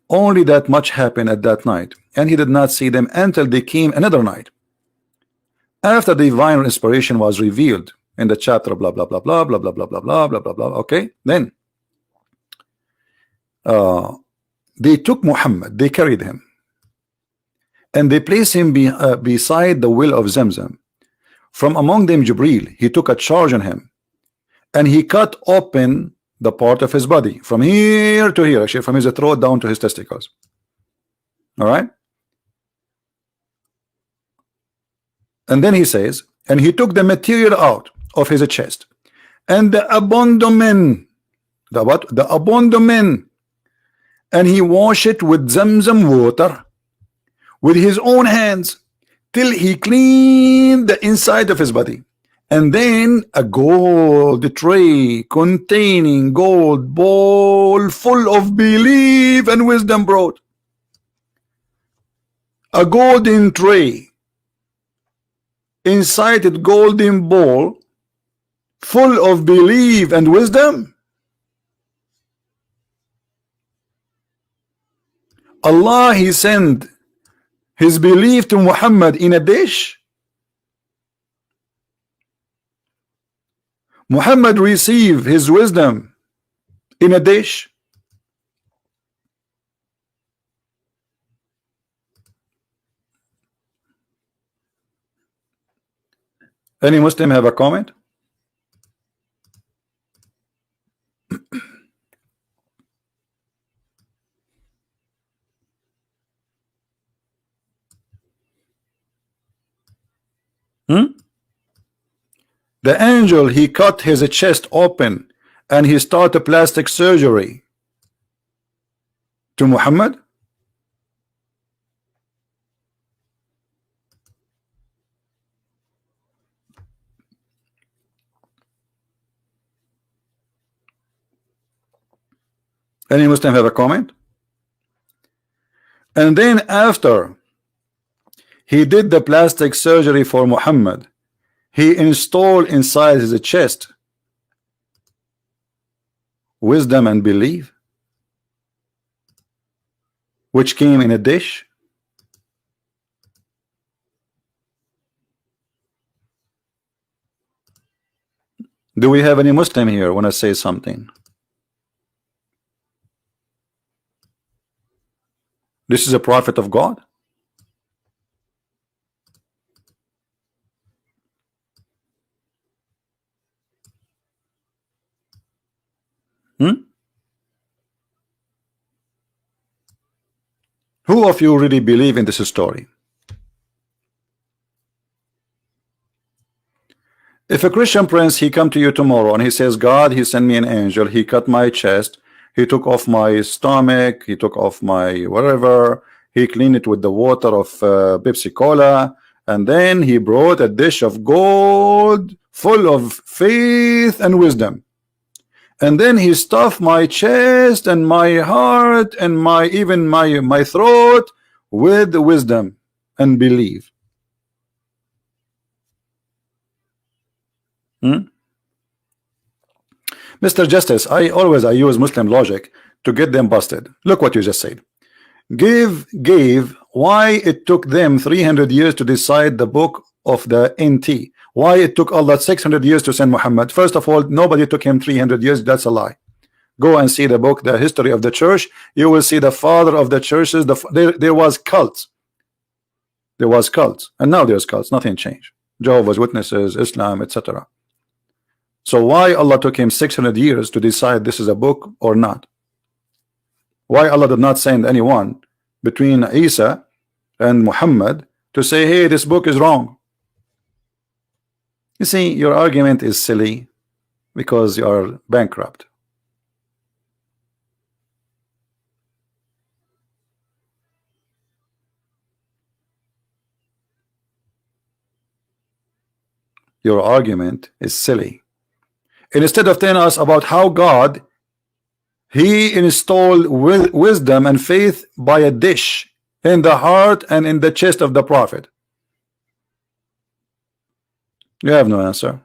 Only that much happened at that night, and he did not see them until they came another night. After the divine inspiration was revealed in the chapter blah blah blah blah blah blah blah blah blah blah blah blah. Okay, then they took Muhammad, they carried him, and they placed him beside the well of Zamzam. From among them Jibril, he took a charge on him, and he cut open the part of his body from here to here, actually from his throat down to his testicles. All right. And then he says, and he took the material out of his chest and the abdomen, the what? The abdomen, and he washed it with Zamzam water with his own hands till he cleaned the inside of his body. And then a gold tray containing gold bowl full of belief and wisdom brought. A golden tray, inside it golden bowl full of belief and wisdom. Allah, he sent his belief to Muhammad in a dish. Muhammad received his wisdom in a dish. Any Muslim have a comment? The angel, he cut his chest open and he started plastic surgery to Muhammad. Any Muslim have a comment? And then after he did the plastic surgery for Muhammad, he installed inside his chest wisdom and belief, which came in a dish. Do we have any Muslim here when I say something? This is a prophet of God. Who of you really believe in this story? If a Christian prince, he come to you tomorrow and he says, God, he sent me an angel, he cut my chest, he took off my stomach, he took off my whatever, he cleaned it with the water of Pepsi Cola, and then he brought a dish of gold full of faith and wisdom. And then he stuffed my chest and my heart and even my throat with wisdom and belief. Mr. Justice, I use Muslim logic to get them busted. Look what you just said. Gave why it took them 300 years to decide the book of the NT. Why it took Allah 600 years to send Muhammad. First of all, nobody took him 300 years. That's a lie. Go and see the book, The History of the Church. You will see the father of the churches. There was cults. There was cults. And now there's cults. Nothing changed. Jehovah's Witnesses, Islam, etc. So why Allah took him 600 years to decide this is a book or not? Why Allah did not send anyone between Isa and Muhammad to say, hey, this book is wrong. You see, your argument is silly because you are bankrupt. Your argument is silly. And instead of telling us about how God, He installed wisdom and faith by a dish in the heart and in the chest of the prophet. You have no answer.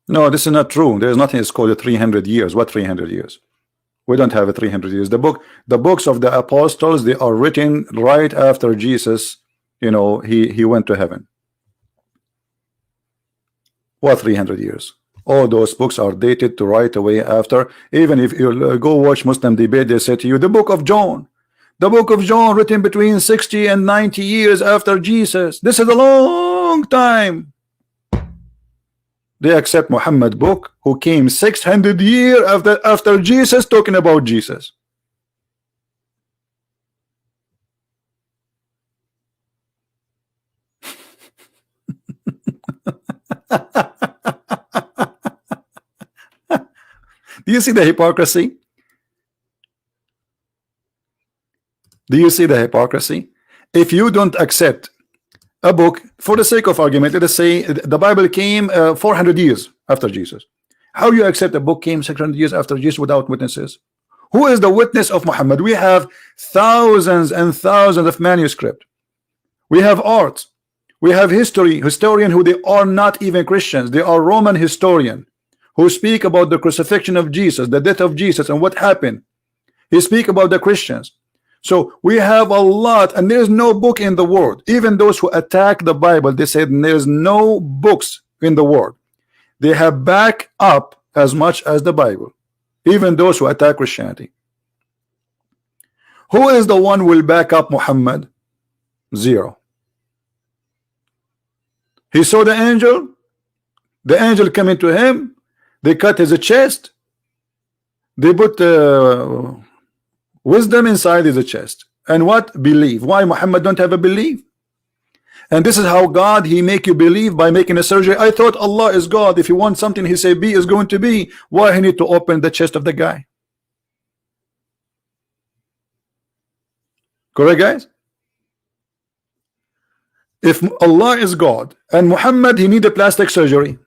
No, this is not true. There is nothing that's called 300 years. What 300 years? We don't have a 300 years. The books of the apostles, they are written right after Jesus, you know, he went to heaven. What 300 years? All those books are dated to right away after. Even if you go watch Muslim debate, they say to you, the book of John. The book of John written between 60 and 90 years after Jesus. This is a long time. They accept Muhammad book who came 600 years after Jesus, talking about Jesus. Do you see the hypocrisy? Do you see the hypocrisy? If you don't accept a book, for the sake of argument, let us say the Bible came 400 years after Jesus. How you accept a book came 600 years after Jesus without witnesses? Who is the witness of Muhammad? We have thousands and thousands of manuscripts. We have art. We have historian who they are not even Christians. They are Roman historian who speak about the crucifixion of Jesus, the death of Jesus, and what happened. He speak about the Christians. So we have a lot, and there's no book in the world. Even those who attack the Bible, they said there's no books in the world. They have back up as much as the Bible. Even those who attack Christianity. Who is the one who will back up Muhammad? Zero. He saw the angel. The angel came into him. They cut his chest. They put wisdom inside his chest. And what? Believe. Why Muhammad don't have a belief? And this is how God, he make you believe by making a surgery. I thought Allah is God. If you want something, he say be is going to be. Why he need to open the chest of the guy? Correct, guys? If Allah is God and Muhammad, he need a plastic surgery,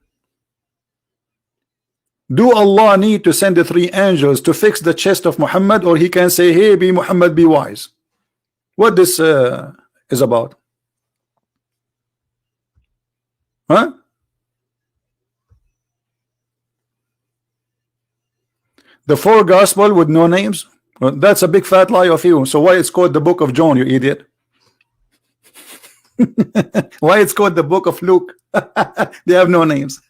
do Allah need to send the 3 angels to fix the chest of Muhammad, or he can say, hey, be Muhammad, be wise? What this is about? Huh? The 4 gospel with no names? Well, that's a big fat lie of you. So why it's called the book of John, you idiot? Why it's called the book of Luke? They have no names.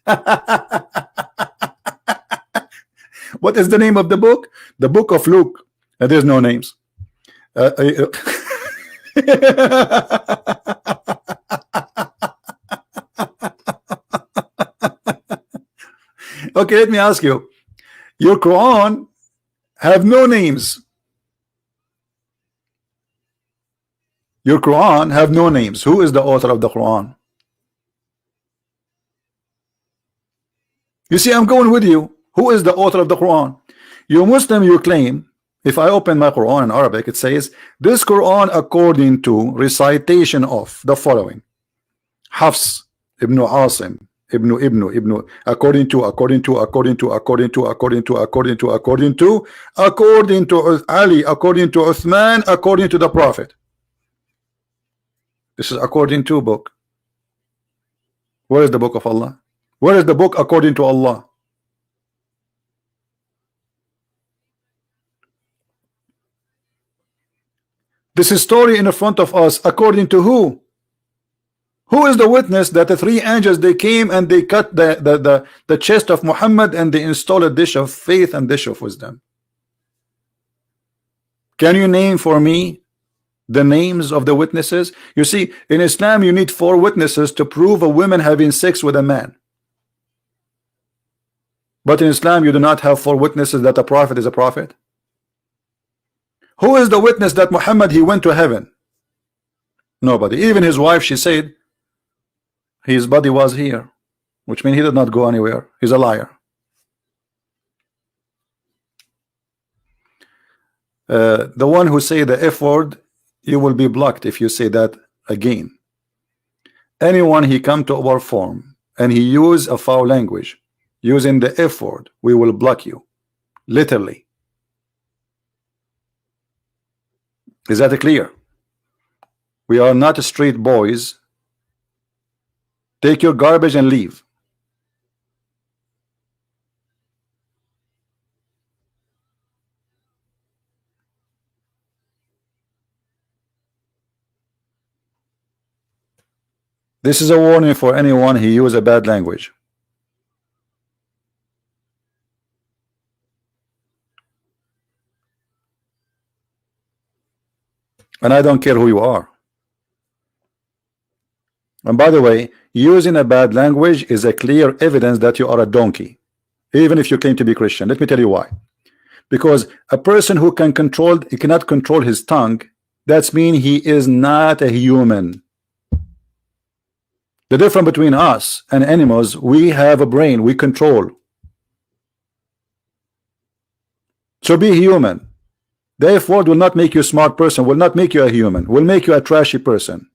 What is the name of the book? The book of Luke. There's no names. Okay, let me ask you. Your Quran have no names. Your Quran have no names. Who is the author of the Quran? You see, I'm going with you. Who is the author of the Quran? You Muslim, you claim, if I open my Quran in Arabic, it says, this Quran according to recitation of the following. Hafs, Ibn Asim, Ibn, according to Ali, according to Uthman, according to the Prophet. This is according to book. Where is the book of Allah? Where is the book according to Allah? This is story in front of us according to who? Who is the witness that the 3 angels, they came and they cut the chest of Muhammad and they installed a dish of faith and dish of wisdom? Can you name for me the names of the witnesses? You see, in Islam you need 4 witnesses to prove a woman having sex with a man. But in Islam you do not have 4 witnesses that a prophet is a prophet. Who is the witness that Muhammad he went to heaven? Nobody. Even his wife, she said his body was here, which means he did not go anywhere. He's a liar. The one who say the F word, you will be blocked if you say that again. Anyone he come to our forum and he use a foul language using the F word, we will block you, literally. Is that clear? We are not street boys. Take your garbage and leave. This is a warning for anyone who use a bad language. And I don't care who you are. And by the way, using a bad language is a clear evidence that you are a donkey, even if you claim to be Christian. Let me tell you why. Because a person who cannot control his tongue, that means he is not a human. The difference between us and animals, we have a brain, we control. So be human. The F word will not make you a smart person, will not make you a human, will make you a trashy person.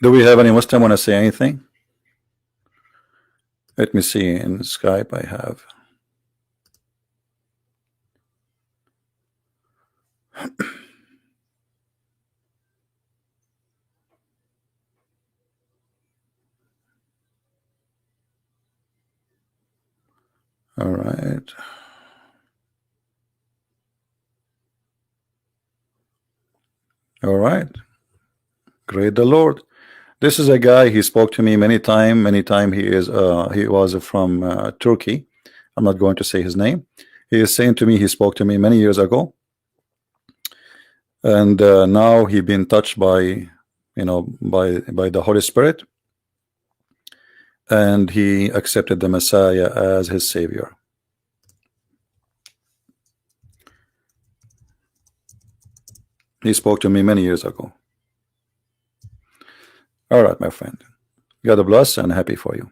Do we have any Muslim want to say anything? Let me see in Skype. I have. All right. All right. Great the Lord. This is a guy, he spoke to me many time. He was from Turkey. I'm not going to say his name. He is saying to me, he spoke to me many years ago. And now he been touched by, by the Holy Spirit. And he accepted the Messiah as his Savior. He spoke to me many years ago. All right, my friend. God bless and happy for you.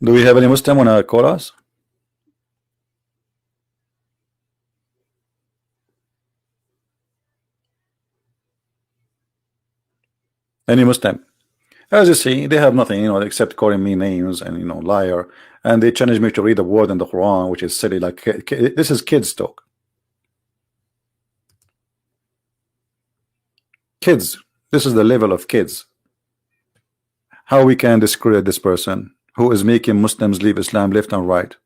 Do we have any Muslim want to call us? Any Muslim? As you see, they have nothing, except calling me names and liar, and they challenge me to read a word in the Quran, which is silly. Like this is kids talk. Kids. This is the level of kids. How we can discredit this person who is making Muslims leave Islam left and right?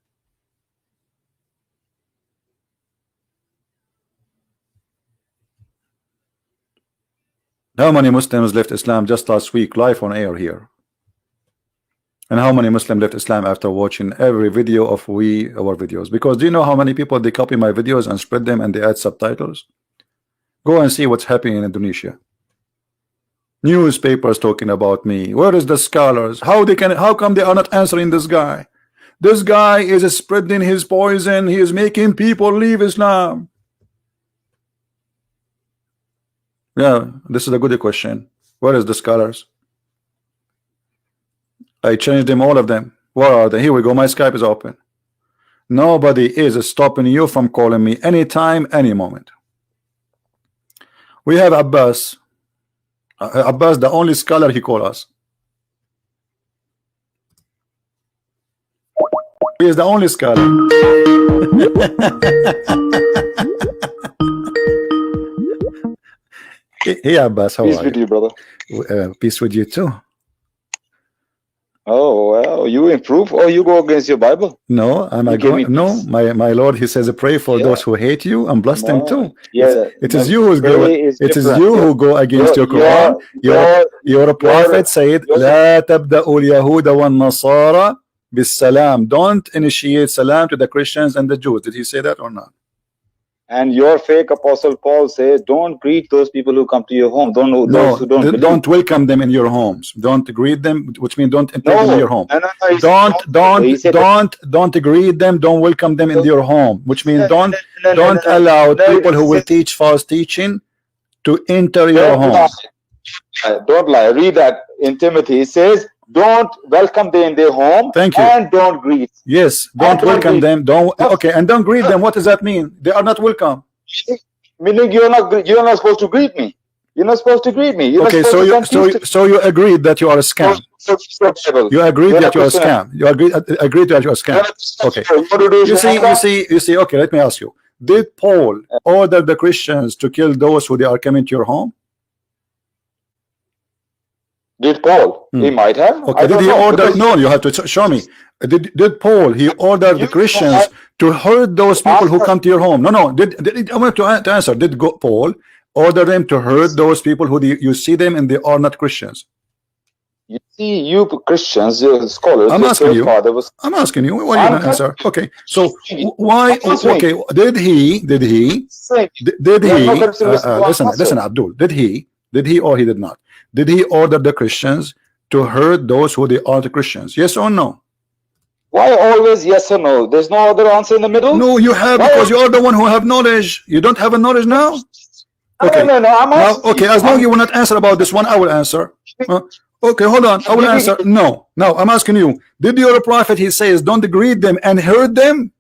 How many Muslims left Islam just last week live on air here? And how many Muslims left Islam after watching every video of our videos? Because do you know how many people they copy my videos and spread them and they add subtitles? Go and see what's happening in Indonesia. Newspapers talking about me. Where is the scholars? How come they are not answering this guy? This guy is spreading his poison. He is making people leave Islam. Yeah, this is a good question. Where is the scholars? I changed them, all of them. Where are they? Here we go. My Skype is open. Nobody is stopping you from calling me anytime, any moment. We have Abbas. Abbas, the only scholar, he called us. He is the only scholar. Hey Abbas, how Peace are with you? you, brother. Peace with you too. Oh, well, you improve or you go against your Bible? No, am I You give me going? No, peace. my Lord, He says, pray for Yeah. those who hate you and bless them No, too. yeah, It is no, you who's go. pray is It is different. you who go against your Quran. Your prophet said, لا تبدأوا اليهود والنصارى بالسلام. Don't initiate salam to the Christians and the Jews. Did he say that or not? And your fake apostle Paul says, don't greet those people who come to your home. No, Those who don't believe. don't welcome them in your homes. Don't greet them, which means don't take them in your home. No, he said, Don't greet them. Don't welcome them in your home, which means don't allow people who will teach false teaching to enter your home. Don't lie. Read that in Timothy. It says, don't welcome them in their home. Thank you. And don't greet. Yes, don't welcome them. Okay, and don't greet them. What does that mean? They are not welcome. Meaning you're not supposed to greet me. You're not supposed to greet me. You're okay, so you agreed that you are a scam. You agreed that you are a scam. You agreed that you are a scam. Okay. You see. Okay, let me ask you. Did Paul order the Christians to kill those who they are coming to your home? Did Paul? He might have. Okay. Did he order? No, you have to show me. Did Paul? He ordered the Christians to hurt those people who come to your home. No. I want to answer. Did Paul order them to hurt those people who you see them and they are not Christians? You see, you Christians, scholars. I'm asking you. I'm asking you. What are you going to answer? Okay. So why? Okay. Did he? Listen, Abdul. Did he or he did not? Did he order the Christians to hurt those who they are the Christians? Yes or no? Why always yes or no? There's no other answer in the middle? No, you have, because you are the one who have knowledge. You don't have a knowledge now? Okay. No. Okay, as long as you will not answer about this one, I will answer. Okay, hold on. I will answer. No, I'm asking you. Did your prophet, he says, don't greet them and hurt them?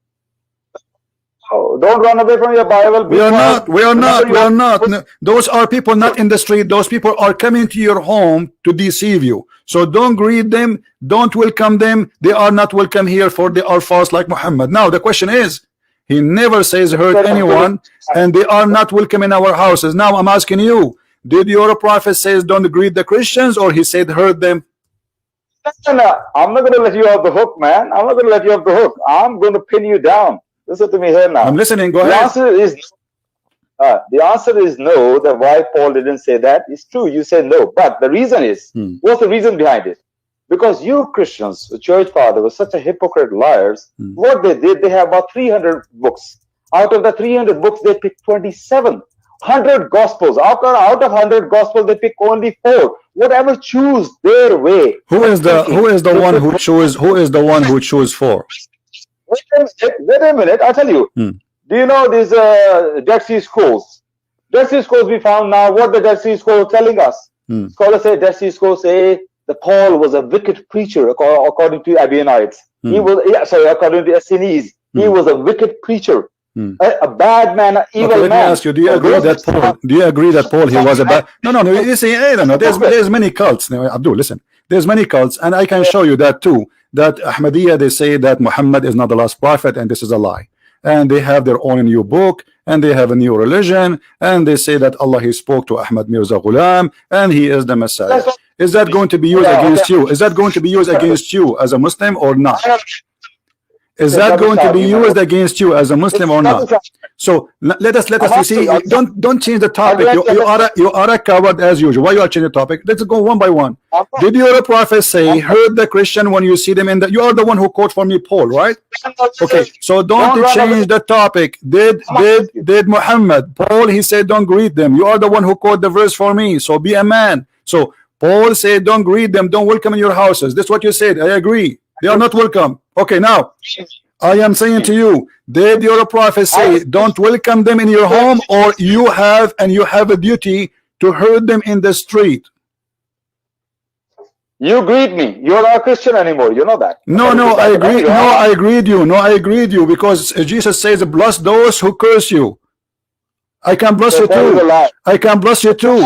Oh, don't run away from your Bible. We are not. No, those are people not in the street. Those people are coming to your home to deceive you. So don't greet them. Don't welcome them. They are not welcome here, for they are false like Muhammad. Now the question is, he never says hurt anyone, and they are not welcome in our houses. Now I'm asking you, did your prophet says don't greet the Christians, or he said hurt them? No. I'm not going to let you off the hook, man. I'm not going to let you off the hook. I'm going to pin you down. Listen to me here now. I'm listening. Go ahead. The answer is no. That why Paul didn't say that. It's true. You say no, but the reason is, what's the reason behind it? Because you Christians, the church father, were such a hypocrite liars. What they did, they have about 300 books. Out of the 300 books, they picked 27. 100 gospels. Out of 100 gospels, they pick only 4. Whatever choose their way. Who is the one who chose? Who is the one who chose 4? Wait a minute, I'll tell you. Do you know these Dead Sea Scrolls? Dead Sea Scrolls we found now. What the Dead Sea Scrolls telling us? Scholars say Dead Sea Scrolls say that Paul was a wicked preacher according to Abionites. He was according to Essenes. He was a wicked preacher, a bad man, an evil man. Let me ask you: do you agree that Paul? Do you agree that Paul he was a bad? No. You see, I don't know. There's many cults. Now, Abdul, listen. There's many cults, and I can show you that too. That Ahmadiyya, they say that Muhammad is not the last prophet, and this is a lie. And they have their own new book, and they have a new religion, and they say that Allah, he spoke to Ahmad Mirza Ghulam, and he is the Messiah. Is that going to be used against you? Is that going to be used against you as a Muslim or not? Is that going to be used against you as a Muslim or not? So let us you see, don't change the topic. You are a coward as usual. Why you are changing the topic? Let's go one by one. Did your prophet say hurt the Christian when you see them in the? You are the one who quote for me Paul, right? Okay, so don't change the topic. Did Muhammad, Paul, he said don't greet them. You are the one who quote the verse for me, so be a man. So Paul said don't greet them, don't welcome in your houses. That's what you said. I agree. They are not welcome. Okay, now I am saying to you, did your prophet say don't welcome them in your home, or you have a duty to hurt them in the street? You greet me. You're not a Christian anymore. You know that. No, I agree. No, I agreed you because Jesus says bless those who curse you. I can bless you too. I can bless you too.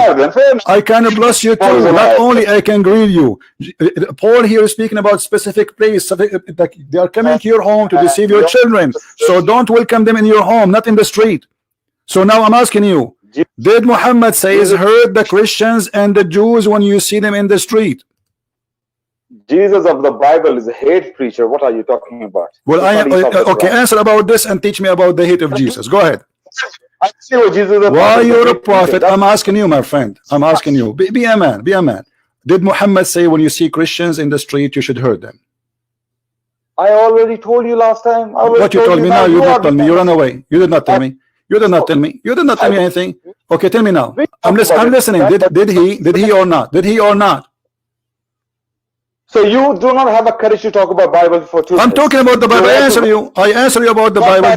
I can bless you too. Not only I can greet you. Paul here is speaking about specific place. They are coming to your home to deceive your children. So don't welcome them in your home, not in the street. So now I'm asking you, did Muhammad says hurt the Christians and the Jews when you see them in the street? Jesus of the Bible is a hate preacher. What are you talking about? Well, okay. Answer about this and teach me about the hate of Jesus. Go ahead. I see what Jesus. Why you're a prophet? I'm asking you, my friend. I'm asking you. Be a man. Be a man. Did Muhammad say when you see Christians in the street, you should hurt them? I already told you last time. What you told me now? You did not tell me. You ran away. You did not tell me. You did not tell me. You did not tell me anything. Okay, tell me now. I'm listening. Did he or not? Did he or not? So you do not have a courage to talk about Bible for 2 minutes. I'm talking about the Bible. I answer you. I answer you about the Bible.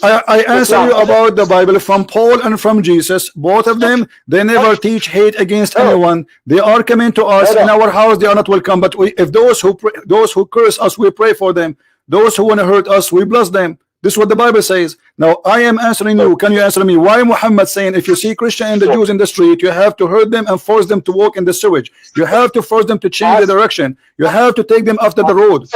I answer you about the Bible from Paul and from Jesus. Both of them, they never teach hate against anyone. They are coming to us in our house. They are not welcome. But if those who curse us, we pray for them. Those who want to hurt us, we bless them. This is what the Bible says. Now I am answering you. Can you answer me? Why Muhammad saying if you see Christian and the Jews in the street, you have to hurt them and force them to walk in the sewage. You have to force them to change the direction. You have to take them after the road.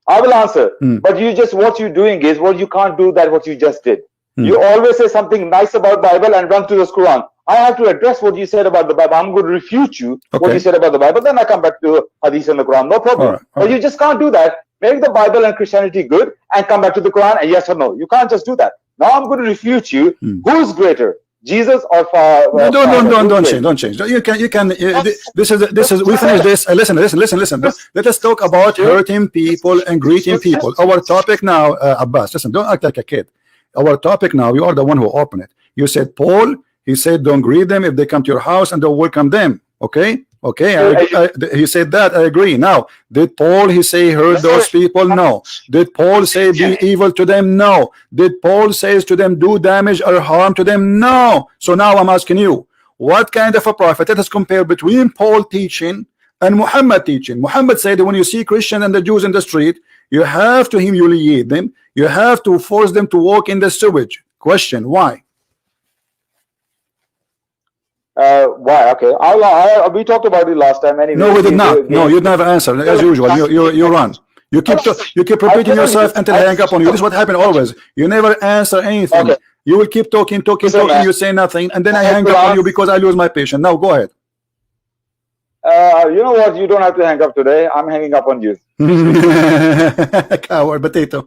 I will answer. But you just, what you're doing is, what you can't do that what you just did. You always say something nice about Bible and run to the Quran. I have to address what you said about the Bible. I'm going to refute you what you said about the Bible. Then I come back to Hadith and the Quran. No problem. But you just can't do that. Make the Bible and Christianity good and come back to the Quran and yes or no. You can't just do that. Now I'm going to refute you. Who's greater, Jesus or don't change. You can. This is. We finish this. Listen. Let us talk about hurting people and greeting people. Our topic now, Abbas. Listen. Don't act like a kid. Our topic now. You are the one who opened it. You said Paul. He said don't greet them if they come to your house and don't welcome them. Okay. He said that. I agree. Now, did Paul he say hurt those people? No. Did Paul say be evil to them? No. Did Paul says to them do damage or harm to them? No. So now I'm asking you, what kind of a prophet? Let us compare between Paul teaching and Muhammad teaching. Muhammad said that when you see Christian and the Jews in the street, you have to humiliate them. You have to force them to walk in the sewage. Question: why? Why? Okay, we talked about it last time. Anyway, no, we did not. No, you never answer as usual. You run. You keep repeating yourself until I hang up on you. This is what happened always. You never answer anything. You will keep talking. You say nothing, and then I hang up on you because I lose my patience. Now go ahead. You know what? You don't have to hang up today. I'm hanging up on you. Coward potato.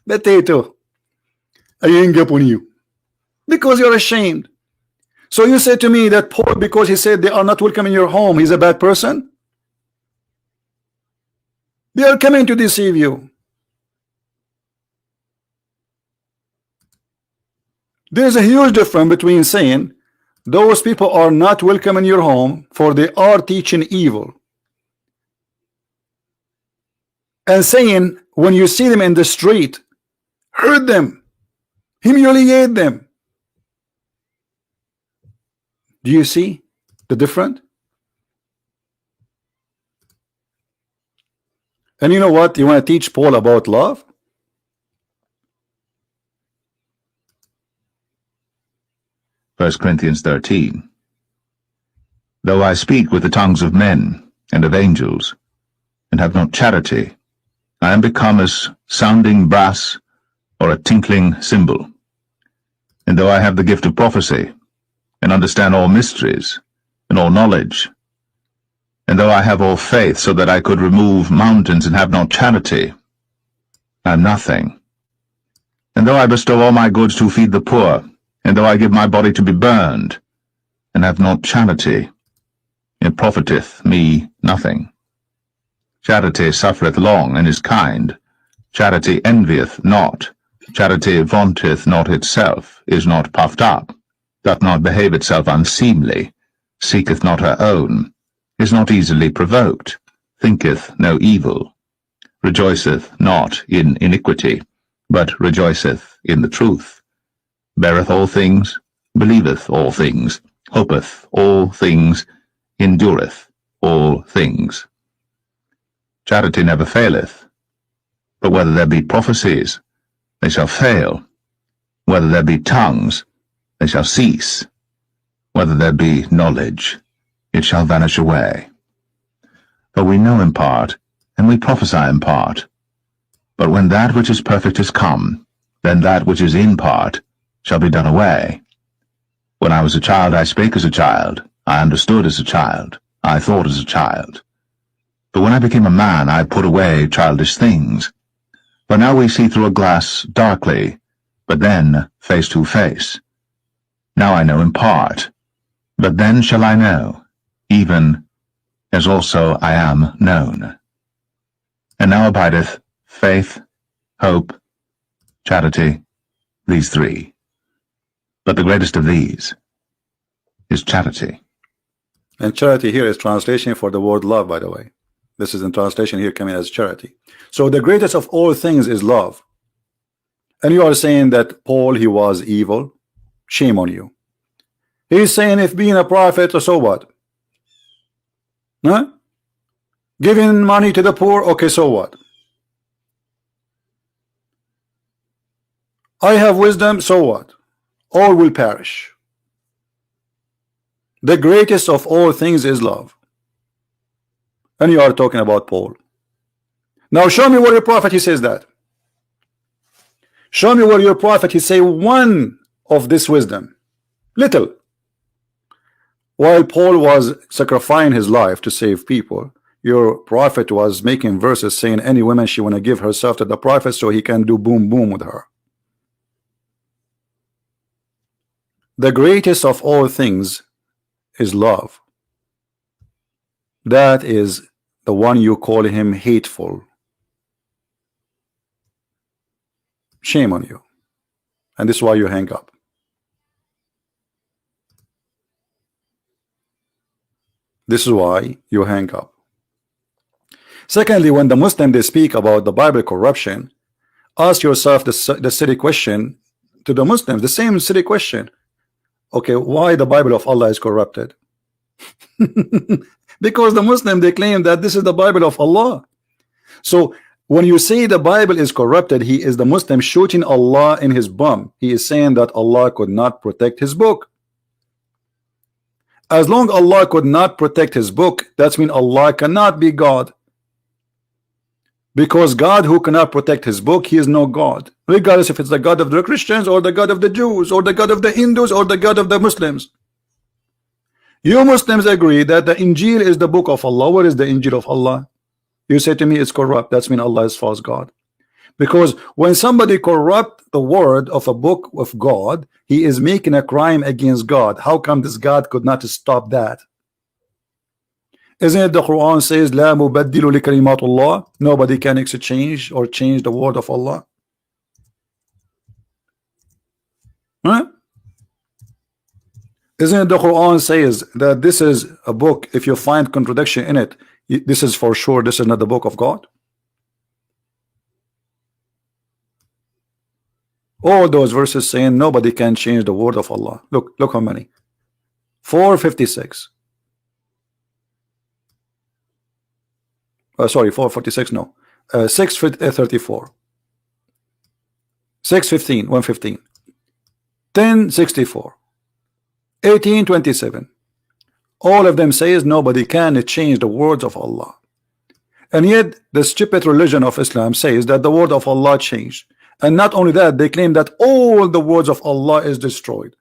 Potato. I hang up on you because you're ashamed. So you said to me that Paul, because he said they are not welcome in your home, he's a bad person? They are coming to deceive you. There's a huge difference between saying those people are not welcome in your home for they are teaching evil, and saying when you see them in the street, hurt them, humiliate them. Do you see the difference? And you know what? You want to teach Paul about love? First Corinthians 13. Though I speak with the tongues of men and of angels, and have not charity, I am become as sounding brass or a tinkling cymbal. And though I have the gift of prophecy, and understand all mysteries, and all knowledge, and though I have all faith so that I could remove mountains and have not charity, I am nothing. And though I bestow all my goods to feed the poor, and though I give my body to be burned, and have not charity, it profiteth me nothing. Charity suffereth long, and is kind. Charity envieth not. Charity vaunteth not itself, is not puffed up, doth not behave itself unseemly, seeketh not her own, is not easily provoked, thinketh no evil, rejoiceth not in iniquity, but rejoiceth in the truth, beareth all things, believeth all things, hopeth all things, endureth all things. Charity never faileth, but whether there be prophecies, they shall fail, whether there be tongues, they shall cease, whether there be knowledge, it shall vanish away. For we know in part, and we prophesy in part. But when that which is perfect is come, then that which is in part shall be done away. When I was a child, I spake as a child, I understood as a child, I thought as a child. But when I became a man, I put away childish things. For now we see through a glass darkly, but then face to face. Now I know in part, but then shall I know, even as also I am known. And now abideth faith, hope, charity, these three. But the greatest of these is charity. And charity here is translation for the word love, by the way. This is in translation here coming as charity. So the greatest of all things is love. And you are saying that Paul, he was evil. Shame on you. He's saying if being a prophet, so what? Huh? Giving money to the poor, okay, so what? I have wisdom, so what? All will perish. The greatest of all things is love. And you are talking about Paul. Now show me where your prophet he says that. Show me where your prophet he say one of this wisdom. Little. While Paul was sacrificing his life to save people, your prophet was making verses saying any woman she want to give herself to the prophet so he can do boom boom with her. The greatest of all things is love. That is the one you call him hateful. Shame on you. And this is why you hang up. This is why you hang up. Secondly, when the Muslim they speak about the Bible corruption, ask yourself the silly question to the Muslims, the same silly question. Okay, why the Bible of Allah is corrupted? Because the Muslim they claim that this is the Bible of Allah. So when you say the Bible is corrupted, he is the Muslim shooting Allah in his bum. He is saying that Allah could not protect his book. As long Allah could not protect his book, that means Allah cannot be God. Because God who cannot protect his book, he is no God. Regardless if it's the God of the Christians or the God of the Jews or the God of the Hindus or the God of the Muslims. You Muslims agree that the Injil is the book of Allah. What is the Injil of Allah? You say to me it's corrupt. That's mean Allah is false God. Because when somebody corrupt the word of a book of God, he is making a crime against God. How come this God could not stop that? Isn't it the Quran says لا مبدل لكلمات الله? Nobody can exchange or change the word of Allah. Huh? Isn't it the Quran says that this is a book, if you find contradiction in it, this is for sure this is not the book of God? All those verses saying nobody can change the word of Allah. Look how many. 456. Sorry, 446, no. 634. 615, 115. 1064. 1827. All of them says nobody can change the words of Allah. And yet the stupid religion of Islam says that the word of Allah changed. And not only that, they claim that all the words of Allah is destroyed.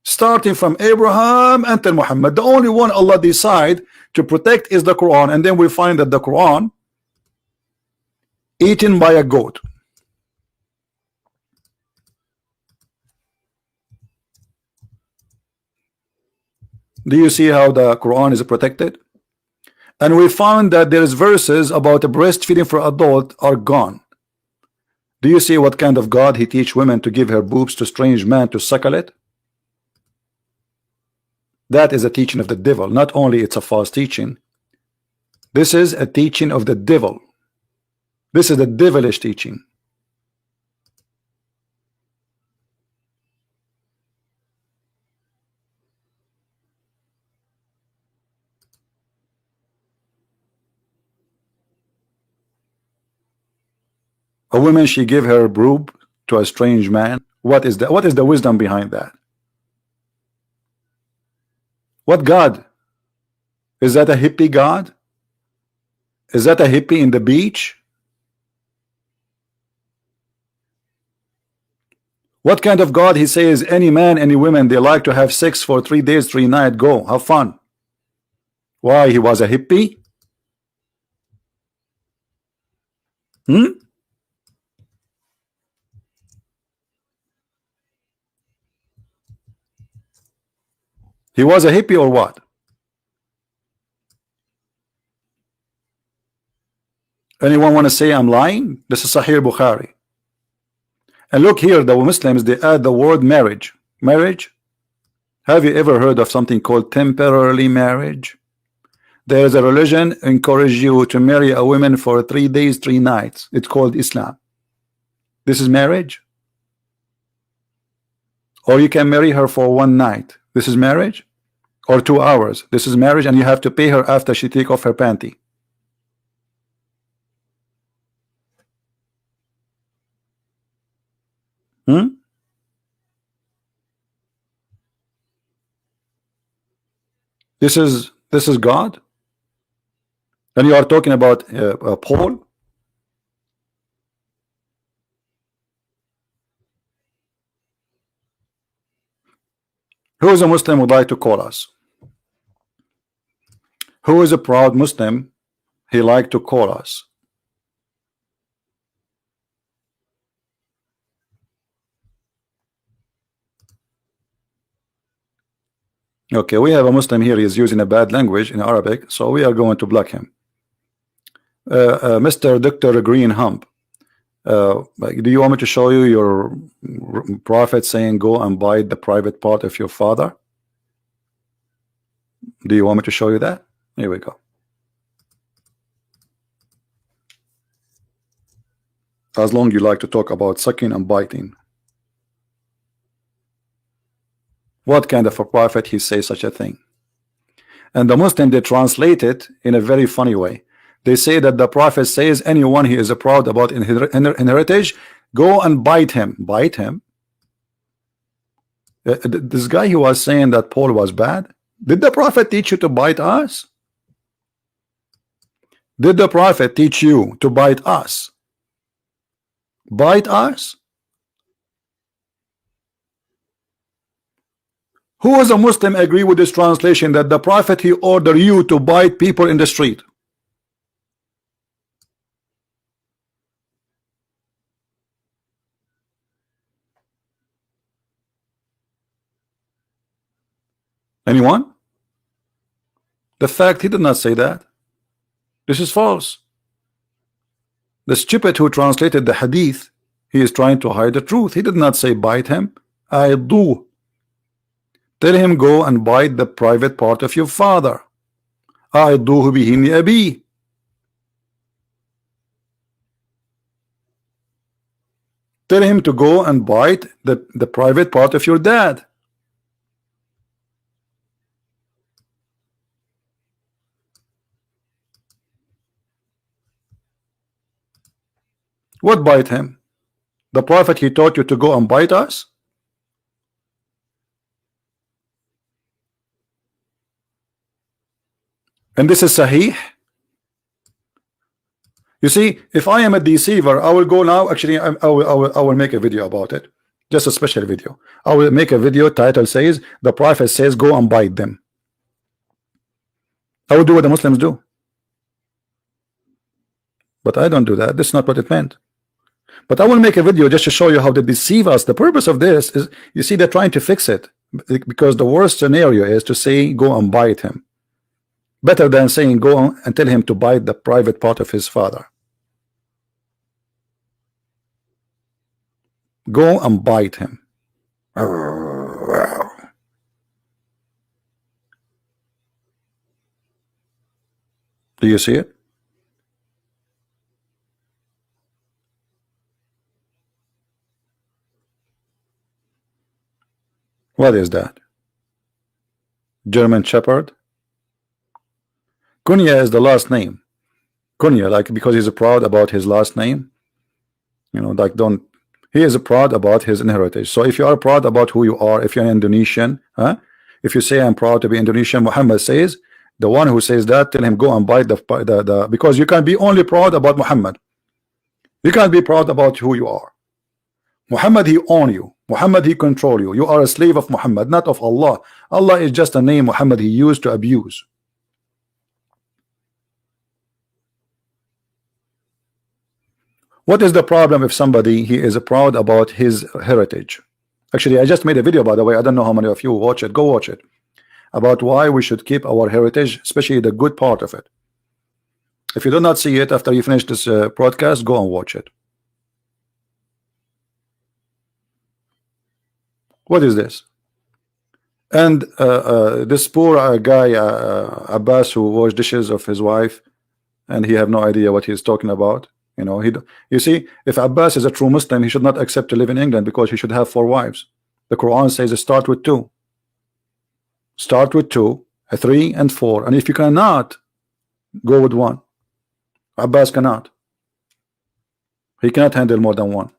Starting from Abraham until Muhammad. The only one Allah decide to protect is the Quran. And then we find that the Quran eaten by a goat. Do you see how the Quran is protected? And we found that there is verses about the breastfeeding for adult are gone. Do you see what kind of God he teach women to give her boobs to strange man to suckle it? That is a teaching of the devil. Not only it's a false teaching, this is a teaching of the devil. This is the devilish teaching. A woman, she give her boob to a strange man. What is that? What is the wisdom behind that? What God? Is that a hippie God? Is that a hippie in the beach? What kind of God? He says any man, any women, they like to have sex for 3 days, 3 nights. Go have fun. Why? He was a hippie? He was a hippie or what? Anyone want to say I'm lying? This is Sahih Bukhari. And look here, the Muslims, they add the word marriage. Marriage? Have you ever heard of something called temporarily marriage? There is a religion encourage you to marry a woman for 3 days, 3 nights. It's called Islam. This is marriage? Or you can marry her for 1 night. This is marriage? Or 2 hours. This is marriage, and you have to pay her after she take off her panty. This is God, and you are talking about Paul. Who is a Muslim would like to call us? Who is a proud Muslim? He like to call us. Okay, we have a Muslim here. He is using a bad language in Arabic, so we are going to block him. Mr. Dr. Green Hump, do you want me to show you your prophet saying go and bite the private part of your father? Do you want me to show you that? Here we go. As long as you like to talk about sucking and biting. What kind of a prophet he says such a thing? And the Muslim, they translate it in a very funny way. They say that the prophet says anyone he is proud about in heritage, go and bite him. Bite him? This guy, he was saying that Paul was bad. Did the prophet teach you to bite us? Did the prophet teach you to bite us? Bite us? Who as a Muslim agree with this translation that the prophet he ordered you to bite people in the street? Anyone? The fact he did not say that. This is false. The stupid who translated the hadith, he is trying to hide the truth. He did not say bite him. I do. Tell him go and bite the private part of your father. أعضوه بهن أبي. Tell him to go and bite the private part of your dad. What bite him? The prophet he taught you to go and bite us? And this is Sahih. You see, if I am a deceiver, I will go now. Actually, I will make a video about it. Just a special video. I will make a video. Title says the prophet says go and bite them. I will do what the Muslims do. But I don't do that. This is not what it meant. But I will make a video just to show you how they deceive us. The purpose of this is, you see, they're trying to fix it, because the worst scenario is to say go and bite him. Better than saying go and tell him to bite the private part of his father. Go and bite him. Do you see it? What is that? German Shepherd? Kunya is the last name. Kunya, like, because he's proud about his last name. You know, like, don't. He is proud about his heritage. So if you are proud about who you are, if you're an Indonesian, if you say I'm proud to be Indonesian, Muhammad says, the one who says that, tell him go and bite the because you can be only proud about Muhammad. You can't be proud about who you are. Muhammad, he own you. Muhammad, he control you. You are a slave of Muhammad, not of Allah. Allah is just a name Muhammad he used to abuse. What is the problem if somebody he is proud about his heritage? Actually, I just made a video, by the way. I don't know how many of you watch it. Go watch it, about why we should keep our heritage, especially the good part of it. If you do not see it after you finish this broadcast, go and watch it. What is this? And this poor guy Abbas, who washed dishes of his wife, and he have no idea what he's talking about. You know, you see, if Abbas is a true Muslim, he should not accept to live in England because he should have 4 wives. The Quran says start with 2. Start with 2, 3 and 4, and if you cannot, go with 1. Abbas cannot. He cannot handle more than 1.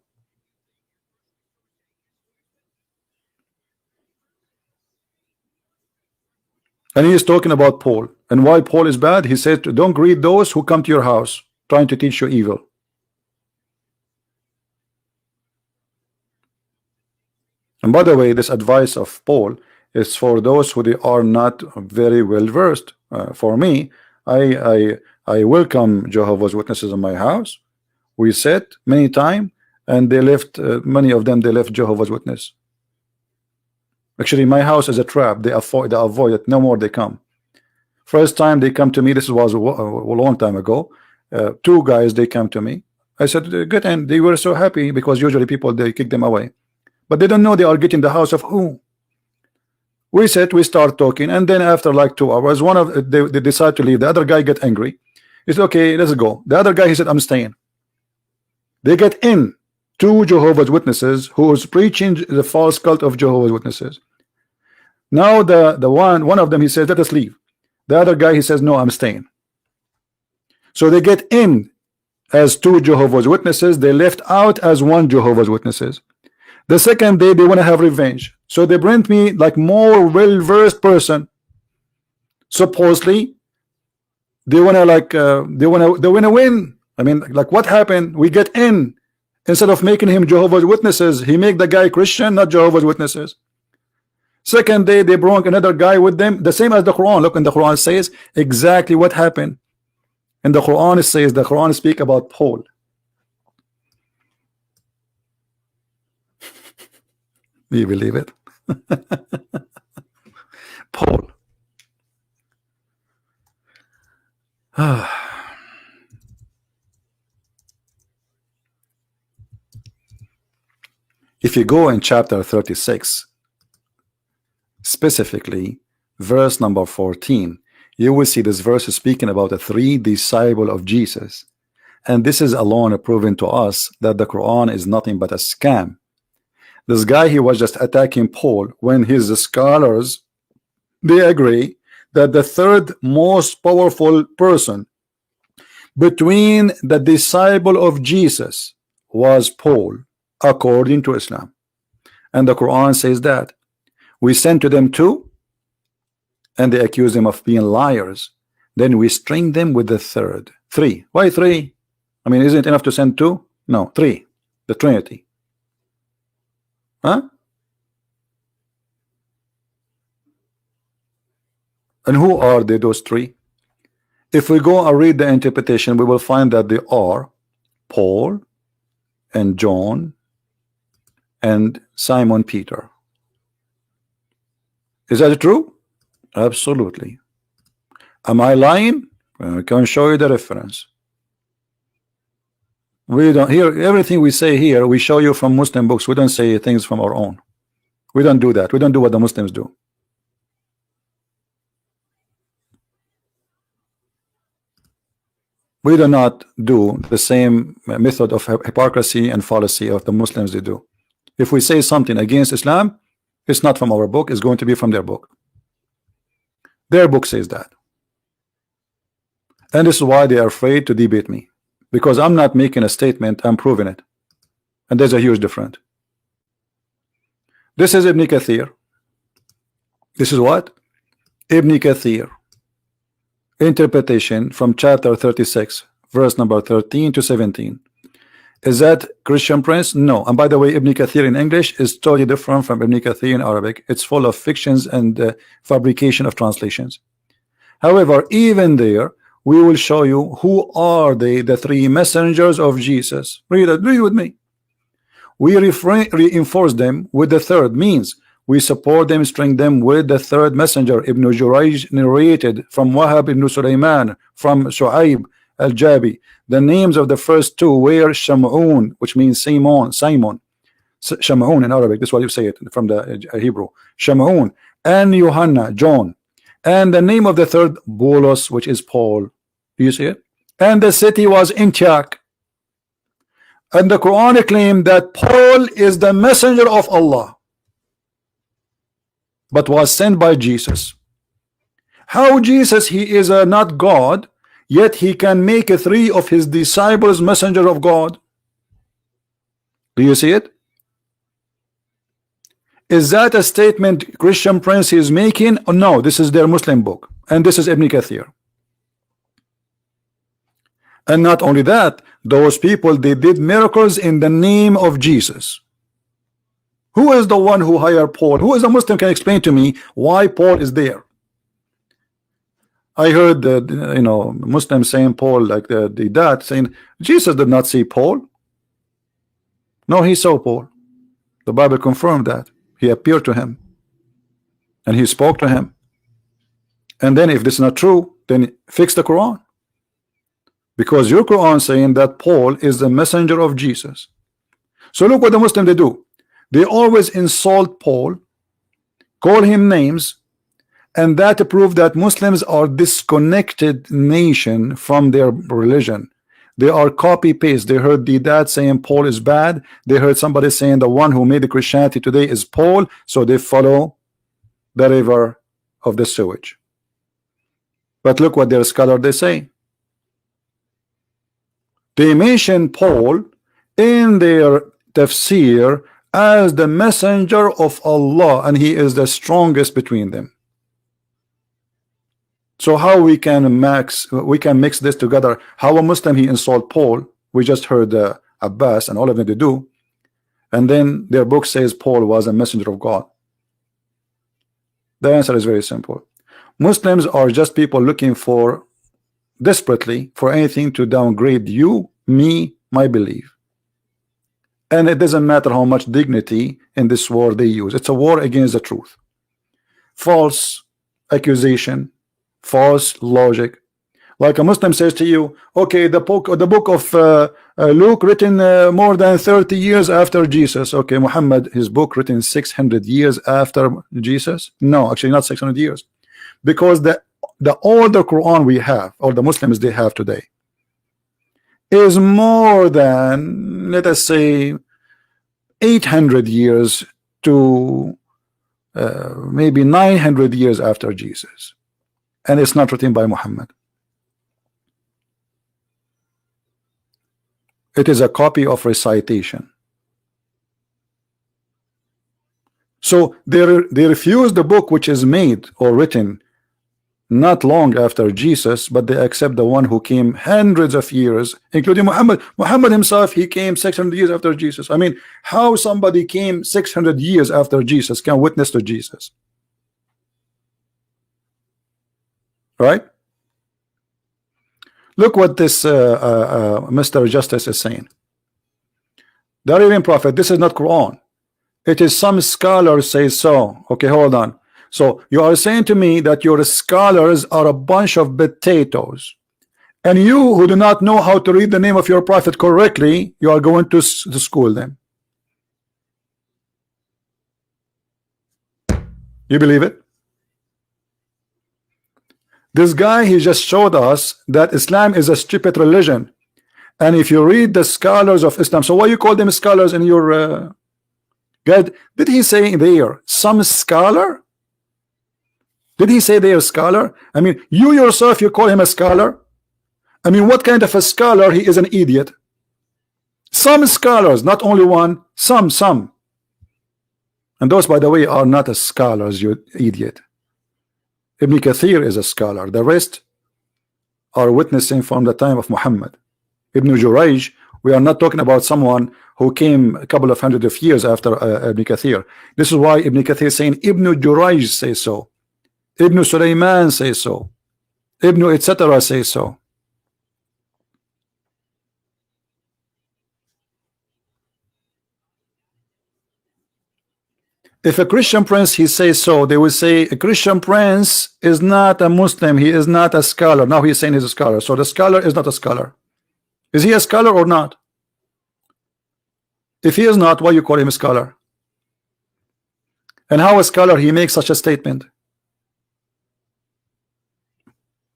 And he is talking about Paul, and why Paul is bad. He said, don't greet those who come to your house trying to teach you evil. And by the way, this advice of Paul is for those who they are not very well versed. For me, I welcome Jehovah's Witnesses in my house. We sit many times, and they left. Many of them they left Jehovah's Witness. Actually, my house is a trap. They avoid it. No more they come. First time they come to me, this was a long time ago. 2 guys, they come to me. I said, good, and they were so happy because usually people, they kick them away. But they don't know they are getting the house of who. We sit, we start talking, and then after like 2 hours, one of they decide to leave. The other guy get angry. He said, okay, let's go. The other guy, he said, I'm staying. They get in 2 Jehovah's Witnesses who is preaching the false cult of Jehovah's Witnesses. Now the one of them, he says, let us leave. The other guy, he says, no, I'm staying. So they get in as 2 Jehovah's Witnesses. They left out as 1 Jehovah's Witnesses. The second day they want to have revenge, so they bring me like more well-versed person. Supposedly they want to like they want to win. I mean, like, what happened? We get in, instead of making him Jehovah's Witnesses, he make the guy Christian, not Jehovah's Witnesses. Second day they brought another guy with them, the same as the Quran. Look, and the Quran says exactly what happened. And the Quran says, the Quran speak about Paul. Do you believe it? Paul. If you go in chapter 36, specifically verse number 14, you will see this verse is speaking about the 3 disciples of Jesus. And this is alone proving to us that the Quran is nothing but a scam. This guy, he was just attacking Paul when his scholars, they agree that the 3rd most powerful person between the disciple of Jesus was Paul, according to Islam. And the Quran says that we sent to them 2, and they accuse them of being liars. Then we string them with the 3rd. 3. Why 3? I mean, isn't it enough to send 2? No, 3. The Trinity. Huh? And who are they, those 3? If we go and read the interpretation, we will find that they are Paul and John and Simon Peter. Is that true? Absolutely. Am I lying? I can show you the reference. We don't hear everything we say here. We show you from Muslim books. We don't say things from our own. We don't do that. We don't do what the Muslims do. We do not do the same method of hypocrisy and fallacy of the Muslims they do. If we say something against Islam, it's not from our book. It's going to be from their book. Their book says that. And this is why they are afraid to debate me. Because I'm not making a statement, I'm proving it. And there's a huge difference. This is Ibn Kathir. This is what? Ibn Kathir. Interpretation from chapter 36, verse number 13 to 17. Is that Christian Prince? No. And by the way, Ibn Kathir in English is totally different from Ibn Kathir in Arabic. It's full of fictions and fabrication of translations. However, even there, we will show you who are they, the three messengers of Jesus. Read with me. We reinforce them with the third, means we support them, string them with the third messenger. Ibn Jurayj narrated from Wahab ibn Sulaiman, from Shu'aib al-Jabi. The names of the first two were Shamun, which means Simon. Shamun in Arabic, that's what you say it from the Hebrew. Shamun, and Yohanna, John. And the name of the third, Bolos, which is Paul. Do you see it? And the city was Antioch. And the Quran claimed that Paul is the messenger of Allah, but was sent by Jesus. How Jesus, he is not God, yet he can make three of his disciples messenger of God? Do you see it? Is that a statement Christian Prince is making? Oh, no, this is their Muslim book, and this is Ibn Kathir. And not only that, those people, they did miracles in the name of Jesus. Who is the one who hired Paul? Who is a Muslim can explain to me why Paul is there? I heard Muslims saying Paul, like that, saying Jesus did not see Paul. No, he saw Paul. The Bible confirmed that. He appeared to him and he spoke to him. And then if this is not true, then fix the Quran. Because your Quran saying that Paul is the messenger of Jesus. So look what the Muslims they do. They always insult Paul, call him names, and that prove that Muslims are disconnected nation from their religion. They are copy paste. They heard the dad saying Paul is bad. They heard somebody saying the one who made the Christianity today is Paul, so they follow the river of the sewage. But look what their scholar they say. They mention Paul in their tafsir as the messenger of Allah, and he is the strongest between them. So how we can mix this together? How a Muslim he insult Paul? We just heard Abbas and all of them they do, and then their book says Paul was a messenger of God. The answer is very simple. Muslims are just people looking for desperately for anything to downgrade you, me, my belief. And it doesn't matter how much dignity in this war they use. It's a war against the truth. False accusation, false logic. Like a Muslim says to you, okay, the book of Luke written more than 30 years after Jesus. Okay, Muhammad, his book written 600 years after Jesus? No, actually not 600 years. Because the older Quran we have, or the Muslims they have today, is more than, let us say, 800 years to maybe 900 years after Jesus, and it's not written by Muhammad. It is a copy of recitation. So they refuse the book which is made or written not long after Jesus, but they accept the one who came hundreds of years, including Muhammad. Muhammad himself, he came 600 years after Jesus. I mean, how somebody came 600 years after Jesus can witness to Jesus? Right? Look what this Mr. Justice is saying. The Arabian Prophet, this is not Quran. It is some scholars say so. Okay, hold on. So you are saying to me that your scholars are a bunch of potatoes, and you who do not know how to read the name of your prophet correctly, you are going to school them. You believe it? This guy, he just showed us that Islam is a stupid religion, and if you read the scholars of Islam, so why you call them scholars in your guide? Did he say there some scholar? Did he say they are a scholar? I mean, you yourself, you call him a scholar? I mean, what kind of a scholar? He is an idiot. Some scholars, not only one, some. And those, by the way, are not as scholars, you idiot. Ibn Kathir is a scholar. The rest are witnessing from the time of Muhammad. Ibn Jurayj We are not talking about someone who came a couple of hundred of years after Ibn Kathir. This is why Ibn Kathir is saying Ibn Jurayj says so, Ibn Sulaiman says so, Ibn etc. says so. If a Christian prince he says so, they will say a Christian prince is not a Muslim, he is not a scholar. Now he's saying he's a scholar, so the scholar is not a scholar. Is he a scholar or not? If he is not, why you call him a scholar? And how a scholar he makes such a statement?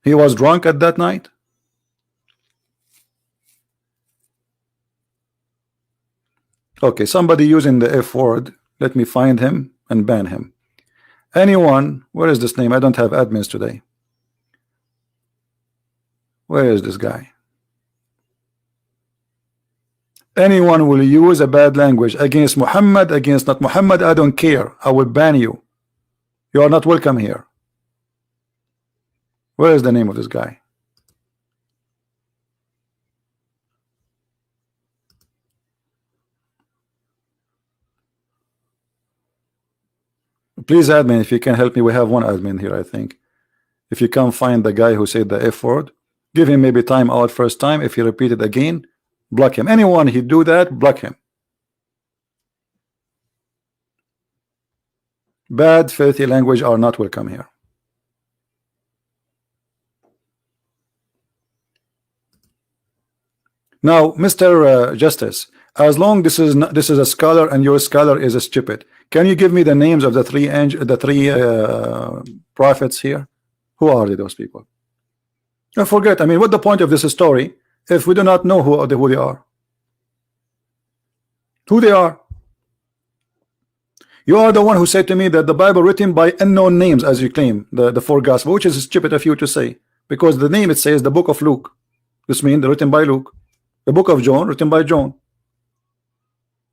He was drunk at that night. Okay, somebody using the F word. Let me find him and ban him. Anyone, where is this name? I don't have admins today. Where is this guy? Anyone will use a bad language against Muhammad, against not Muhammad, I don't care. I will ban you. You are not welcome here. Where is the name of this guy? Please admin, if you can help me, we have one admin here, I think. If you can't find the guy who said the F word, give him maybe time out first time. If he repeat it again, block him. Anyone he do that, block him. Bad filthy language are not welcome here. Now, Mr. Justice, as long this is a scholar and your scholar is a stupid, can you give me the names of the three prophets here? Who are they, those people? I forget. I mean, what the point of this story if we do not know who they are? Who they are? You are the one who said to me that the Bible written by unknown names, as you claim, the four gospels, which is stupid of you to say, because the name it says the book of Luke. This means they're written by Luke. The book of John written by John.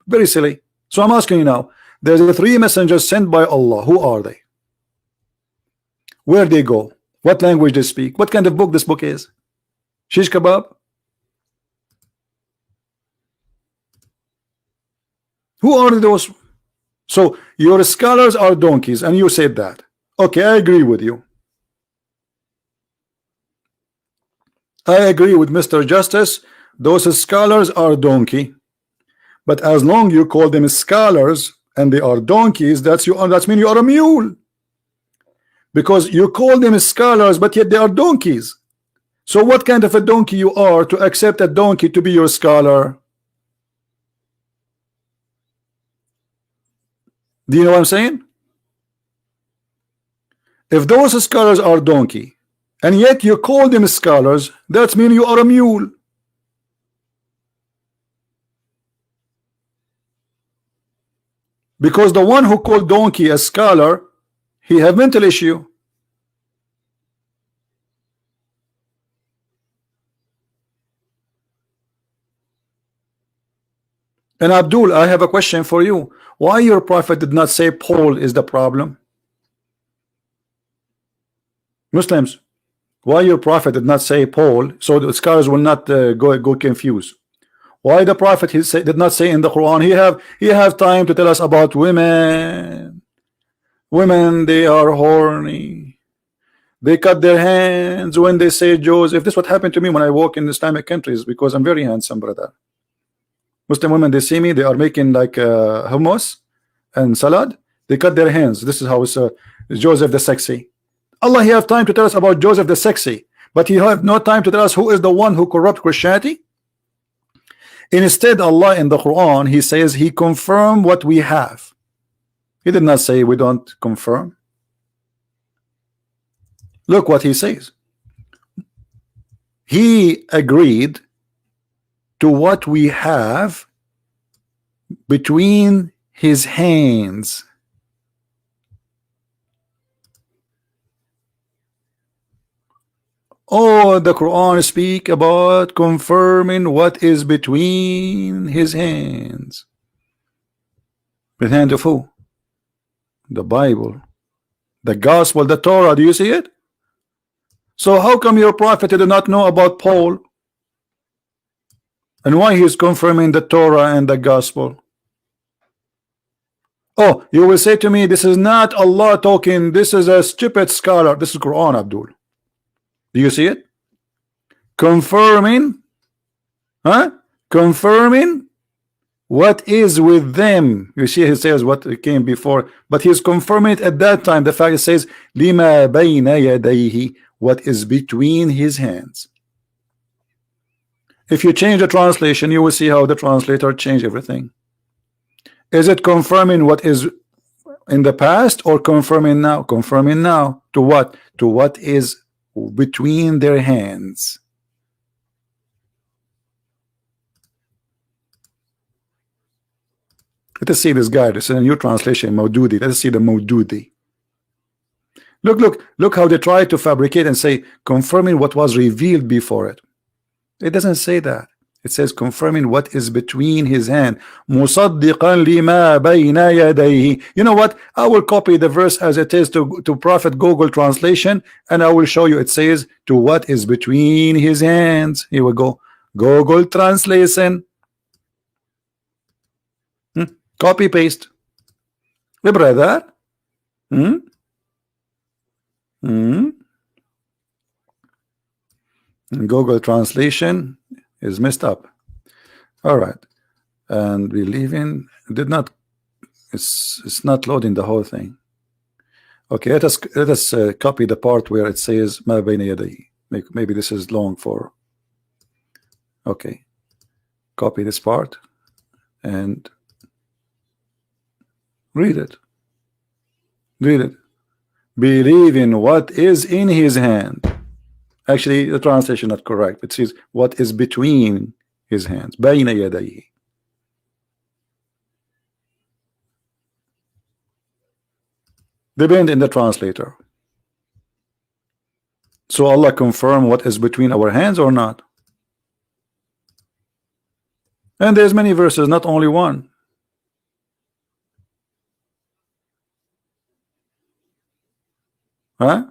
Very silly. So I'm asking you now, there's the three messengers sent by Allah. Who are they? Where they go? What language they speak? What kind of book this book is? Shish kebab? Who are those? So your scholars are donkeys, and you said that. Okay, I agree with you. I agree with Mr. Justice. Those scholars are donkey. But as long you call them scholars and they are donkeys, that's mean you are a mule. Because you call them scholars, but yet they are donkeys. So what kind of a donkey you are to accept a donkey to be your scholar? Do you know what I'm saying? If those scholars are donkey and yet you call them scholars, that means you are a mule. Because the one who called donkey a scholar, he have mental issue. And Abdul, I have a question for you. Why your prophet did not say Paul is the problem? Muslims, why your prophet did not say Paul, so the scholars will not go confused? Why the prophet did not say in the Quran he have time to tell us about women? Women, they are horny. They cut their hands when they say Joseph. This is what happened to me when I walk in Islamic countries, because I'm very handsome, brother. Muslim women, they see me, they are making like hummus and salad. They cut their hands. This is how it's Joseph the sexy. Allah, he have time to tell us about Joseph the sexy, but he have no time to tell us who is the one who corrupt Christianity. Instead, Allah in the Quran, he says he confirmed what we have. He did not say we don't confirm. Look what he says. He agreed to what we have between his hands. Oh, the Quran speak about confirming what is between his hands. The hand of who? The Bible, the Gospel, the Torah. Do you see it? So how come your prophet did not know about Paul? And why he's confirming the Torah and the gospel? Oh, you will say to me, this is not Allah talking, this is a stupid scholar. This is Quran, Abdul. Do you see it? Confirming, confirming what is with them. You see, he says what came before, but he's confirming it at that time. The fact it says lima bayna yadayhi, what is between his hands. If you change the translation, you will see how the translator changed everything. Is it confirming what is in the past or confirming now? Confirming now to what? To what is between their hands. Let us see this guy. This is a new translation, Maududi. Let us see the Maududi. Look how they try to fabricate and say confirming what was revealed before it. It doesn't say that. It says confirming what is between his hand. Musaddiqan lima bayna yadayhi. You know what? I will copy the verse as it is to Prophet Google translation, and I will show you. It says to what is between his hands. Here we go. Google translation. Copy paste. We brother. Google translation is messed up. All right, and we leave in did not. It's not loading the whole thing. Okay, let us copy the part where it says ma bayna yadayhi. Maybe this is long for. Okay, copy this part and read it. Read it. Believe in what is in his hand. Actually, the translation not correct. It says what is between his hands. Bayna yadayhi. Depend in the translator. So Allah confirm what is between our hands or not. And there's many verses, not only one. Huh?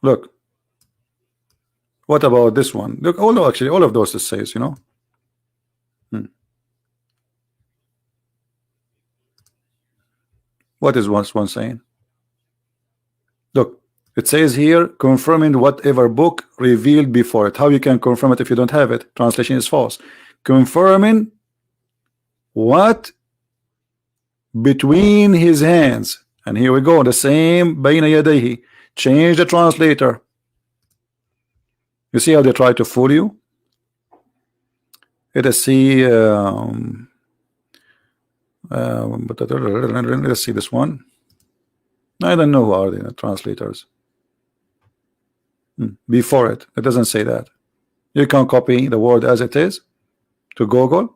Look. What about this one? Look, actually, all of those it says, you know. What is one saying? Look, it says here, confirming whatever book revealed before it. How you can confirm it if you don't have it? Translation is false. Confirming what between his hands. And here we go, the same bayna yadayhi. Change the translator. You see how they try to fool you? Let's see. Let's see this one. I don't know who are the translators. Before it doesn't say that. You can copy the word as it is to Google.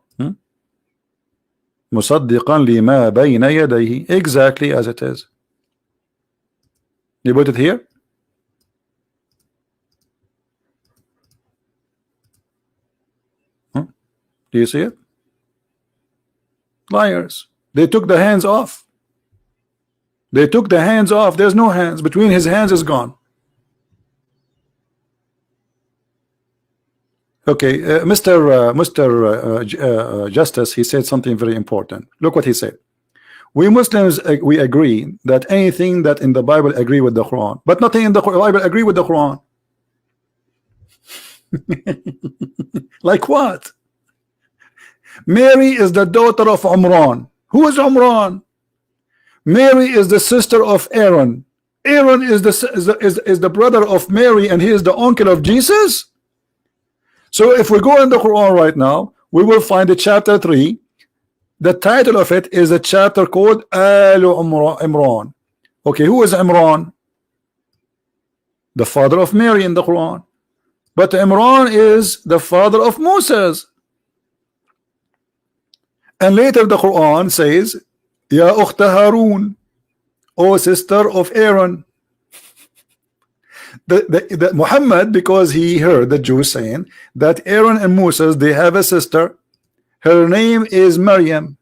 Musaddiqan lima bayna yadayhi, exactly as it is. You put it here. Do you see it? Liars. They took the hands off. They took the hands off. There's no hands. Between his hands is gone. Okay, Mr. Justice, he said something very important. Look what he said. We Muslims, we agree that anything that in the Bible agree with the Quran, but nothing in the Bible agree with the Quran. Like what? Mary is the daughter of Umran. Who is Umran? Mary is the sister of Aaron. Aaron is the brother of Mary, and he is the uncle of Jesus. So if we go in the Quran right now, we will find the chapter 3. The title of it is a chapter called Al Imran. Okay, who is Imran? The father of Mary in the Quran. But Imran is the father of Moses. And later the Quran says, Ya Ukhta Harun, O sister of Aaron. The Muhammad, because he heard the Jews saying that Aaron and Moses, they have a sister. Her name is Maryam.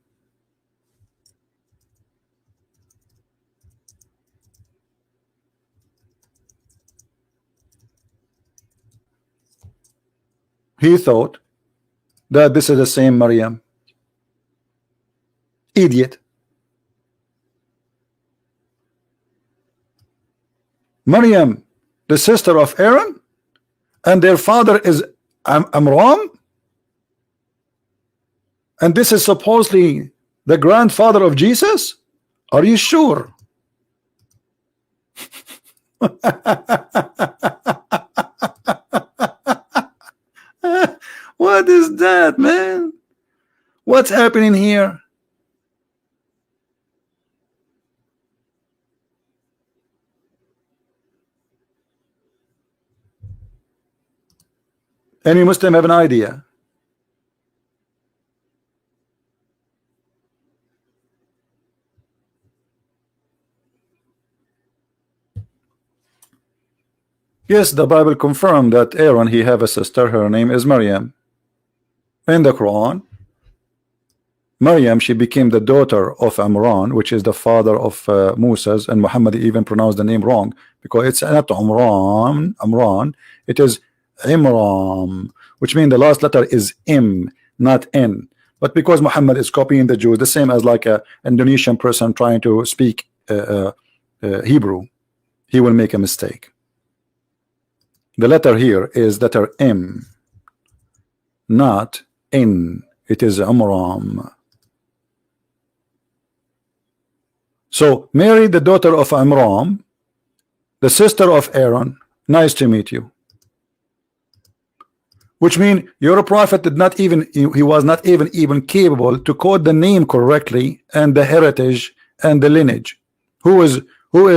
He thought that this is the same Maryam. Idiot. Maryam, the sister of Aaron, and their father is Amram, and this is supposedly the grandfather of Jesus. Are you sure? What is that, man? What's happening here? Any Muslim have an idea? Yes, the Bible confirmed that Aaron, he have a sister, her name is Maryam. In the Quran, Maryam, she became the daughter of Amran, which is the father of Moses, and Muhammad even pronounced the name wrong, because it's not Amran, it is Imram, which means the last letter is M, not N. But because Muhammad is copying the Jews, the same as like a Indonesian person trying to speak Hebrew, he will make a mistake. The letter here is letter M, not N. It is Amram. So Mary, the daughter of Amram, the sister of Aaron, nice to meet you. Which means your prophet did not even, he was not even capable to quote the name correctly and the heritage and the lineage. Who is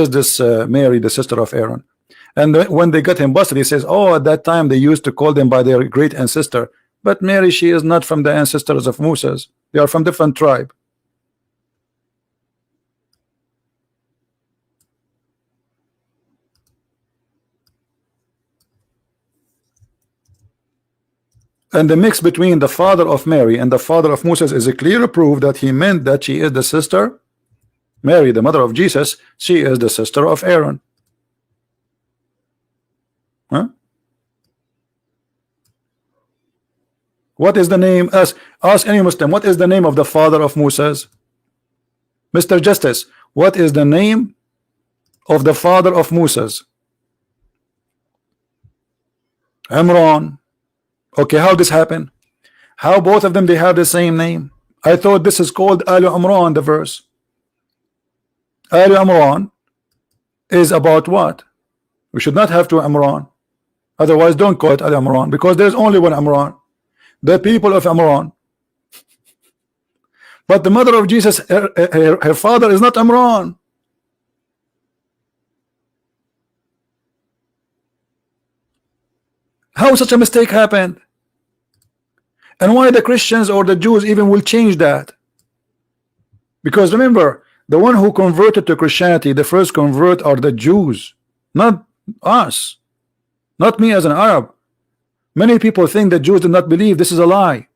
this Mary, the sister of Aaron? And when they got him busted, he says, oh, at that time they used to call them by their great ancestor. But Mary, she is not from the ancestors of Moses. They are from different tribe. And the mix between the father of Mary and the father of Moses is a clear proof that he meant that she is the sister. Mary, the mother of Jesus, she is the sister of Aaron. Huh? What is the name? Ask any Muslim, what is the name of the father of Moses? Mr. Justice, what is the name of the father of Moses? Imran. Okay, how this happen? How both of them they have the same name? I thought this is called Alu Imran, the verse. Alu Imran is about what? We should not have two Imran. Otherwise, don't call it Alu Imran, because there's only one Imran. The people of Imran. But the mother of Jesus, her father is not Imran. How such a mistake happened? And why the Christians or the Jews even will change that? Because remember, the one who converted to Christianity, the first convert are the Jews, not us, not me as an Arab. Many people think that Jews did not believe. This is a lie.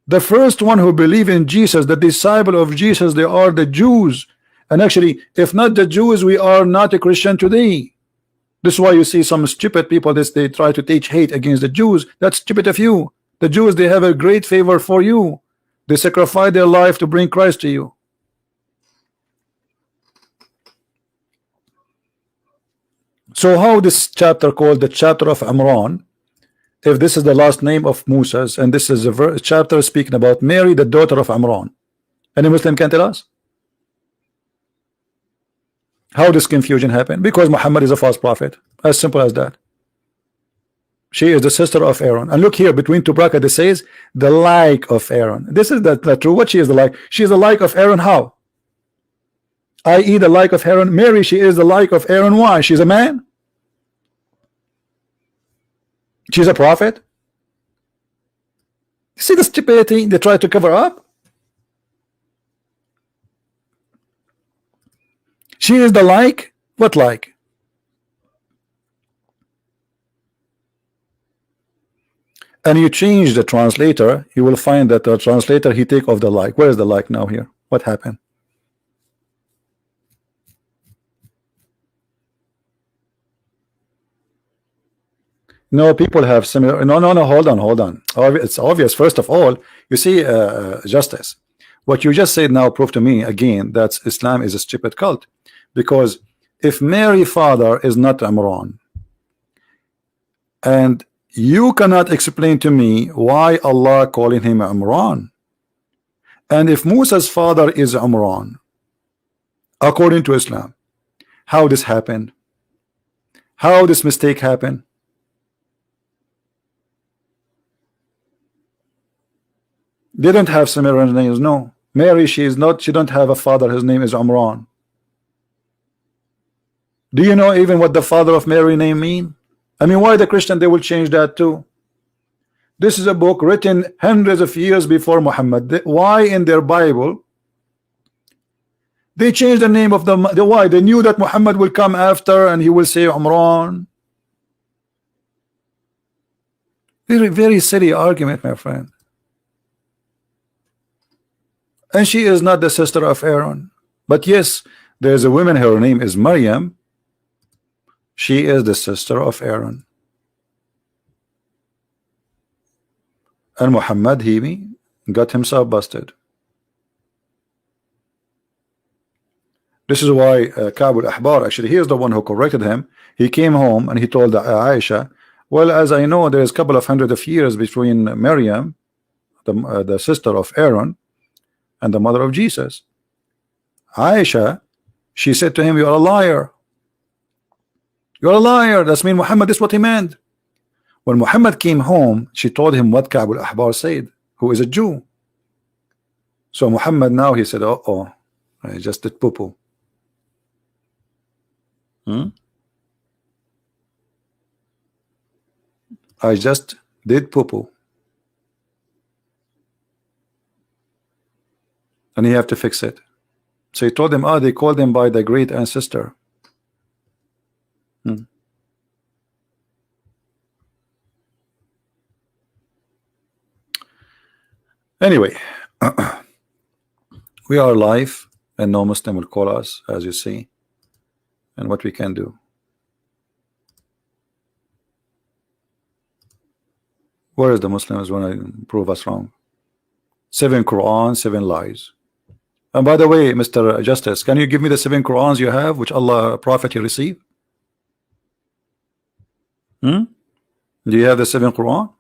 The first one who believe in Jesus, the disciple of Jesus, they are the Jews. And actually, if not the Jews, we are not a Christian today. This is why you see some stupid people, they try to teach hate against the Jews. That's stupid of you. The Jews, they have a great favor for you. They sacrifice their life to bring Christ to you. So how this chapter called the chapter of Amran, if this is the last name of Moses, and this is a chapter speaking about Mary, the daughter of Amran? Any Muslim can tell us how this confusion happened? Because Muhammad is a false prophet. As simple as that. She is the sister of Aaron. And look here, between two brackets, it says the like of Aaron. This is the true. What she is the like? She is the like of Aaron. How? I.e. the like of Aaron. Mary, she is the like of Aaron. Why? She's a man. She's a prophet. You see the stupidity they try to cover up? She is the like. What like? And you change the translator, you will find that the translator, he take off the like. Where is the like now here? What happened? No, people have similar. No, no, no. Hold on, hold on. It's obvious. First of all, you see, Justice. What you just said now proved to me again that Islam is a stupid cult, because if Mary's father is not Imran, and you cannot explain to me why Allah calling him Imran, and if Musa's father is Imran, according to Islam, how this happened? How this mistake happened? They don't have similar names. No, Mary, she don't have a father. His name is Imran. Do you know even what the father of Mary name mean? I mean, why the Christian they will change that too? This is a book written hundreds of years before Muhammad. Why in their Bible they changed the name of the why? They knew that Muhammad will come after and he will say Umran. Very, very silly argument, my friend. And she is not the sister of Aaron. But yes, there's a woman, her name is Maryam. She is the sister of Aaron. And Muhammad, he got himself busted. This is why Ka'b al-Ahbar, actually, he is the one who corrected him. He came home and he told Aisha, well, as I know, there is a couple of hundred of years between Maryam, the sister of Aaron, and the mother of Jesus. Aisha, she said to him, you are a liar. You're a liar. That's mean Muhammad, this is what he meant. When Muhammad came home, she told him what Ka'b al-Ahbar said, who is a Jew. So Muhammad now, he said, oh, I just did poo-poo. I just did poo-poo. And you have to fix it. So he told them, they called him by the great ancestor. Anyway, we are live and no Muslim will call us, as you see, and what we can do. Where is the Muslims when I prove us wrong? 7 Quran, 7 lies. And by the way, Mr. Justice, can you give me the 7 Qurans you have, which Allah Prophet you received? Do you have the 7 Quran?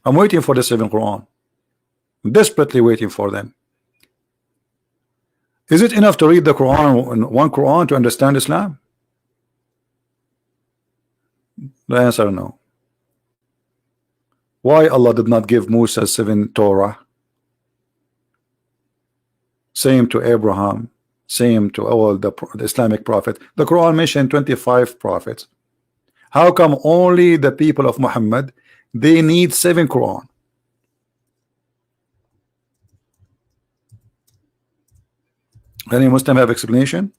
I'm waiting for the 7 Quran. I'm desperately waiting for them. Is it enough to read the Quran, one Quran, to understand Islam? The answer no. Why Allah did not give Musa 7 Torah? Same to Abraham, same to all the Islamic prophet. The Quran mentioned 25 prophets. How come only the people of Muhammad, they need 7 Quran? Any Muslim have explanation?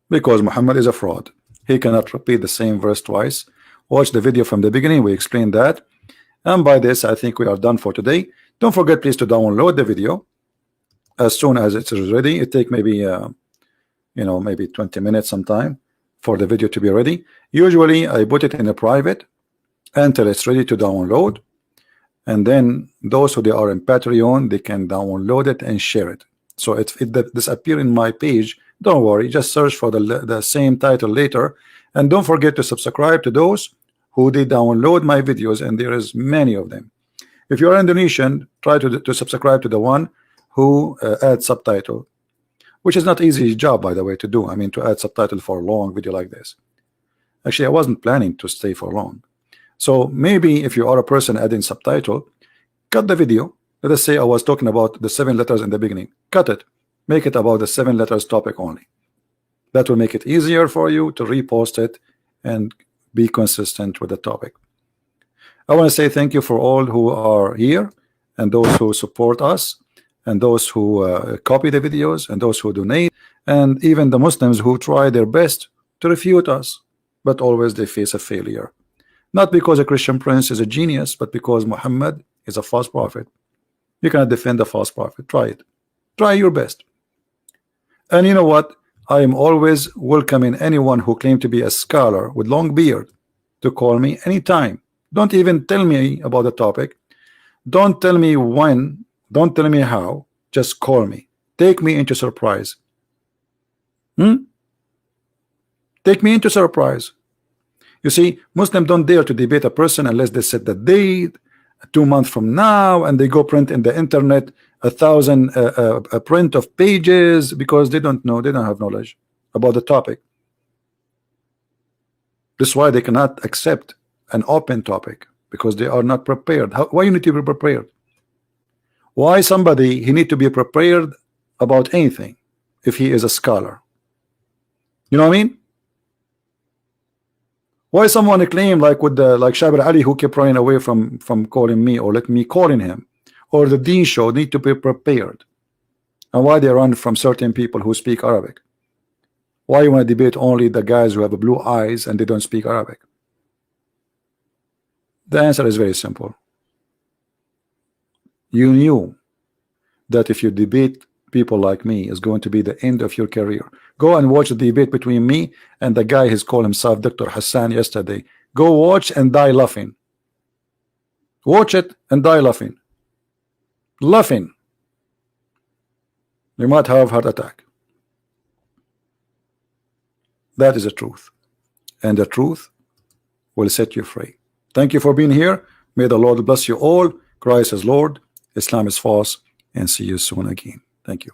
Because Muhammad is a fraud. He cannot repeat the same verse twice. Watch the video from the beginning. We explained that. And by this, I think we are done for today. Don't forget, please, to download the video as soon as it is ready. It take maybe maybe 20 minutes sometime for the video to be ready. Usually I put it in a private until it's ready to download, and then those who they are in Patreon, they can download it and share it. So if it disappear in my page, don't worry, just search for the same title later. And don't forget to subscribe to those who they download my videos, and there is many of them. If you are Indonesian, try to subscribe to the one who adds subtitle, which is not easy job, by the way, to do. I mean, to add subtitle for a long video like this. Actually, I wasn't planning to stay for long. So maybe if you are a person adding subtitle, cut the video. Let us say I was talking about the 7 letters in the beginning. Cut it. Make it about the 7 letters topic only. That will make it easier for you to repost it and be consistent with the topic. I want to say thank you for all who are here, and those who support us, and those who copy the videos, and those who donate, and even the Muslims who try their best to refute us, but always they face a failure. Not because a Christian prince is a genius, but because Muhammad is a false prophet. You cannot defend a false prophet. Try it. Try your best. And you know what? I am always welcoming anyone who claims to be a scholar with long beard to call me anytime. Don't even tell me about the topic. Don't tell me when. Don't tell me how. Just call me. Take me into surprise. Take me into surprise. You see, Muslims don't dare to debate a person unless they set the date 2 months from now, and they go print in the internet 1,000 a print of pages because they don't know, they don't have knowledge about the topic. That's why they cannot accept an open topic, because they are not prepared. Why you need to be prepared? Why somebody he need to be prepared about anything if he is a scholar? You know what I mean? Why someone claim like with the Shabir Ali, who kept running away from calling me, or let me calling him, or the Deen Show, need to be prepared? And why they run from certain people who speak Arabic? Why you want to debate only the guys who have blue eyes and they don't speak Arabic? The answer is very simple. You knew that if you debate people like me, is going to be the end of your career. Go and watch the debate between me and the guy who's called himself Dr. Hassan yesterday. Go watch and die laughing. Watch it and die laughing. Laughing. You might have heart attack. That is the truth. And the truth will set you free. Thank you for being here. May the Lord bless you all. Christ is Lord. Islam is false. And see you soon again. Thank you.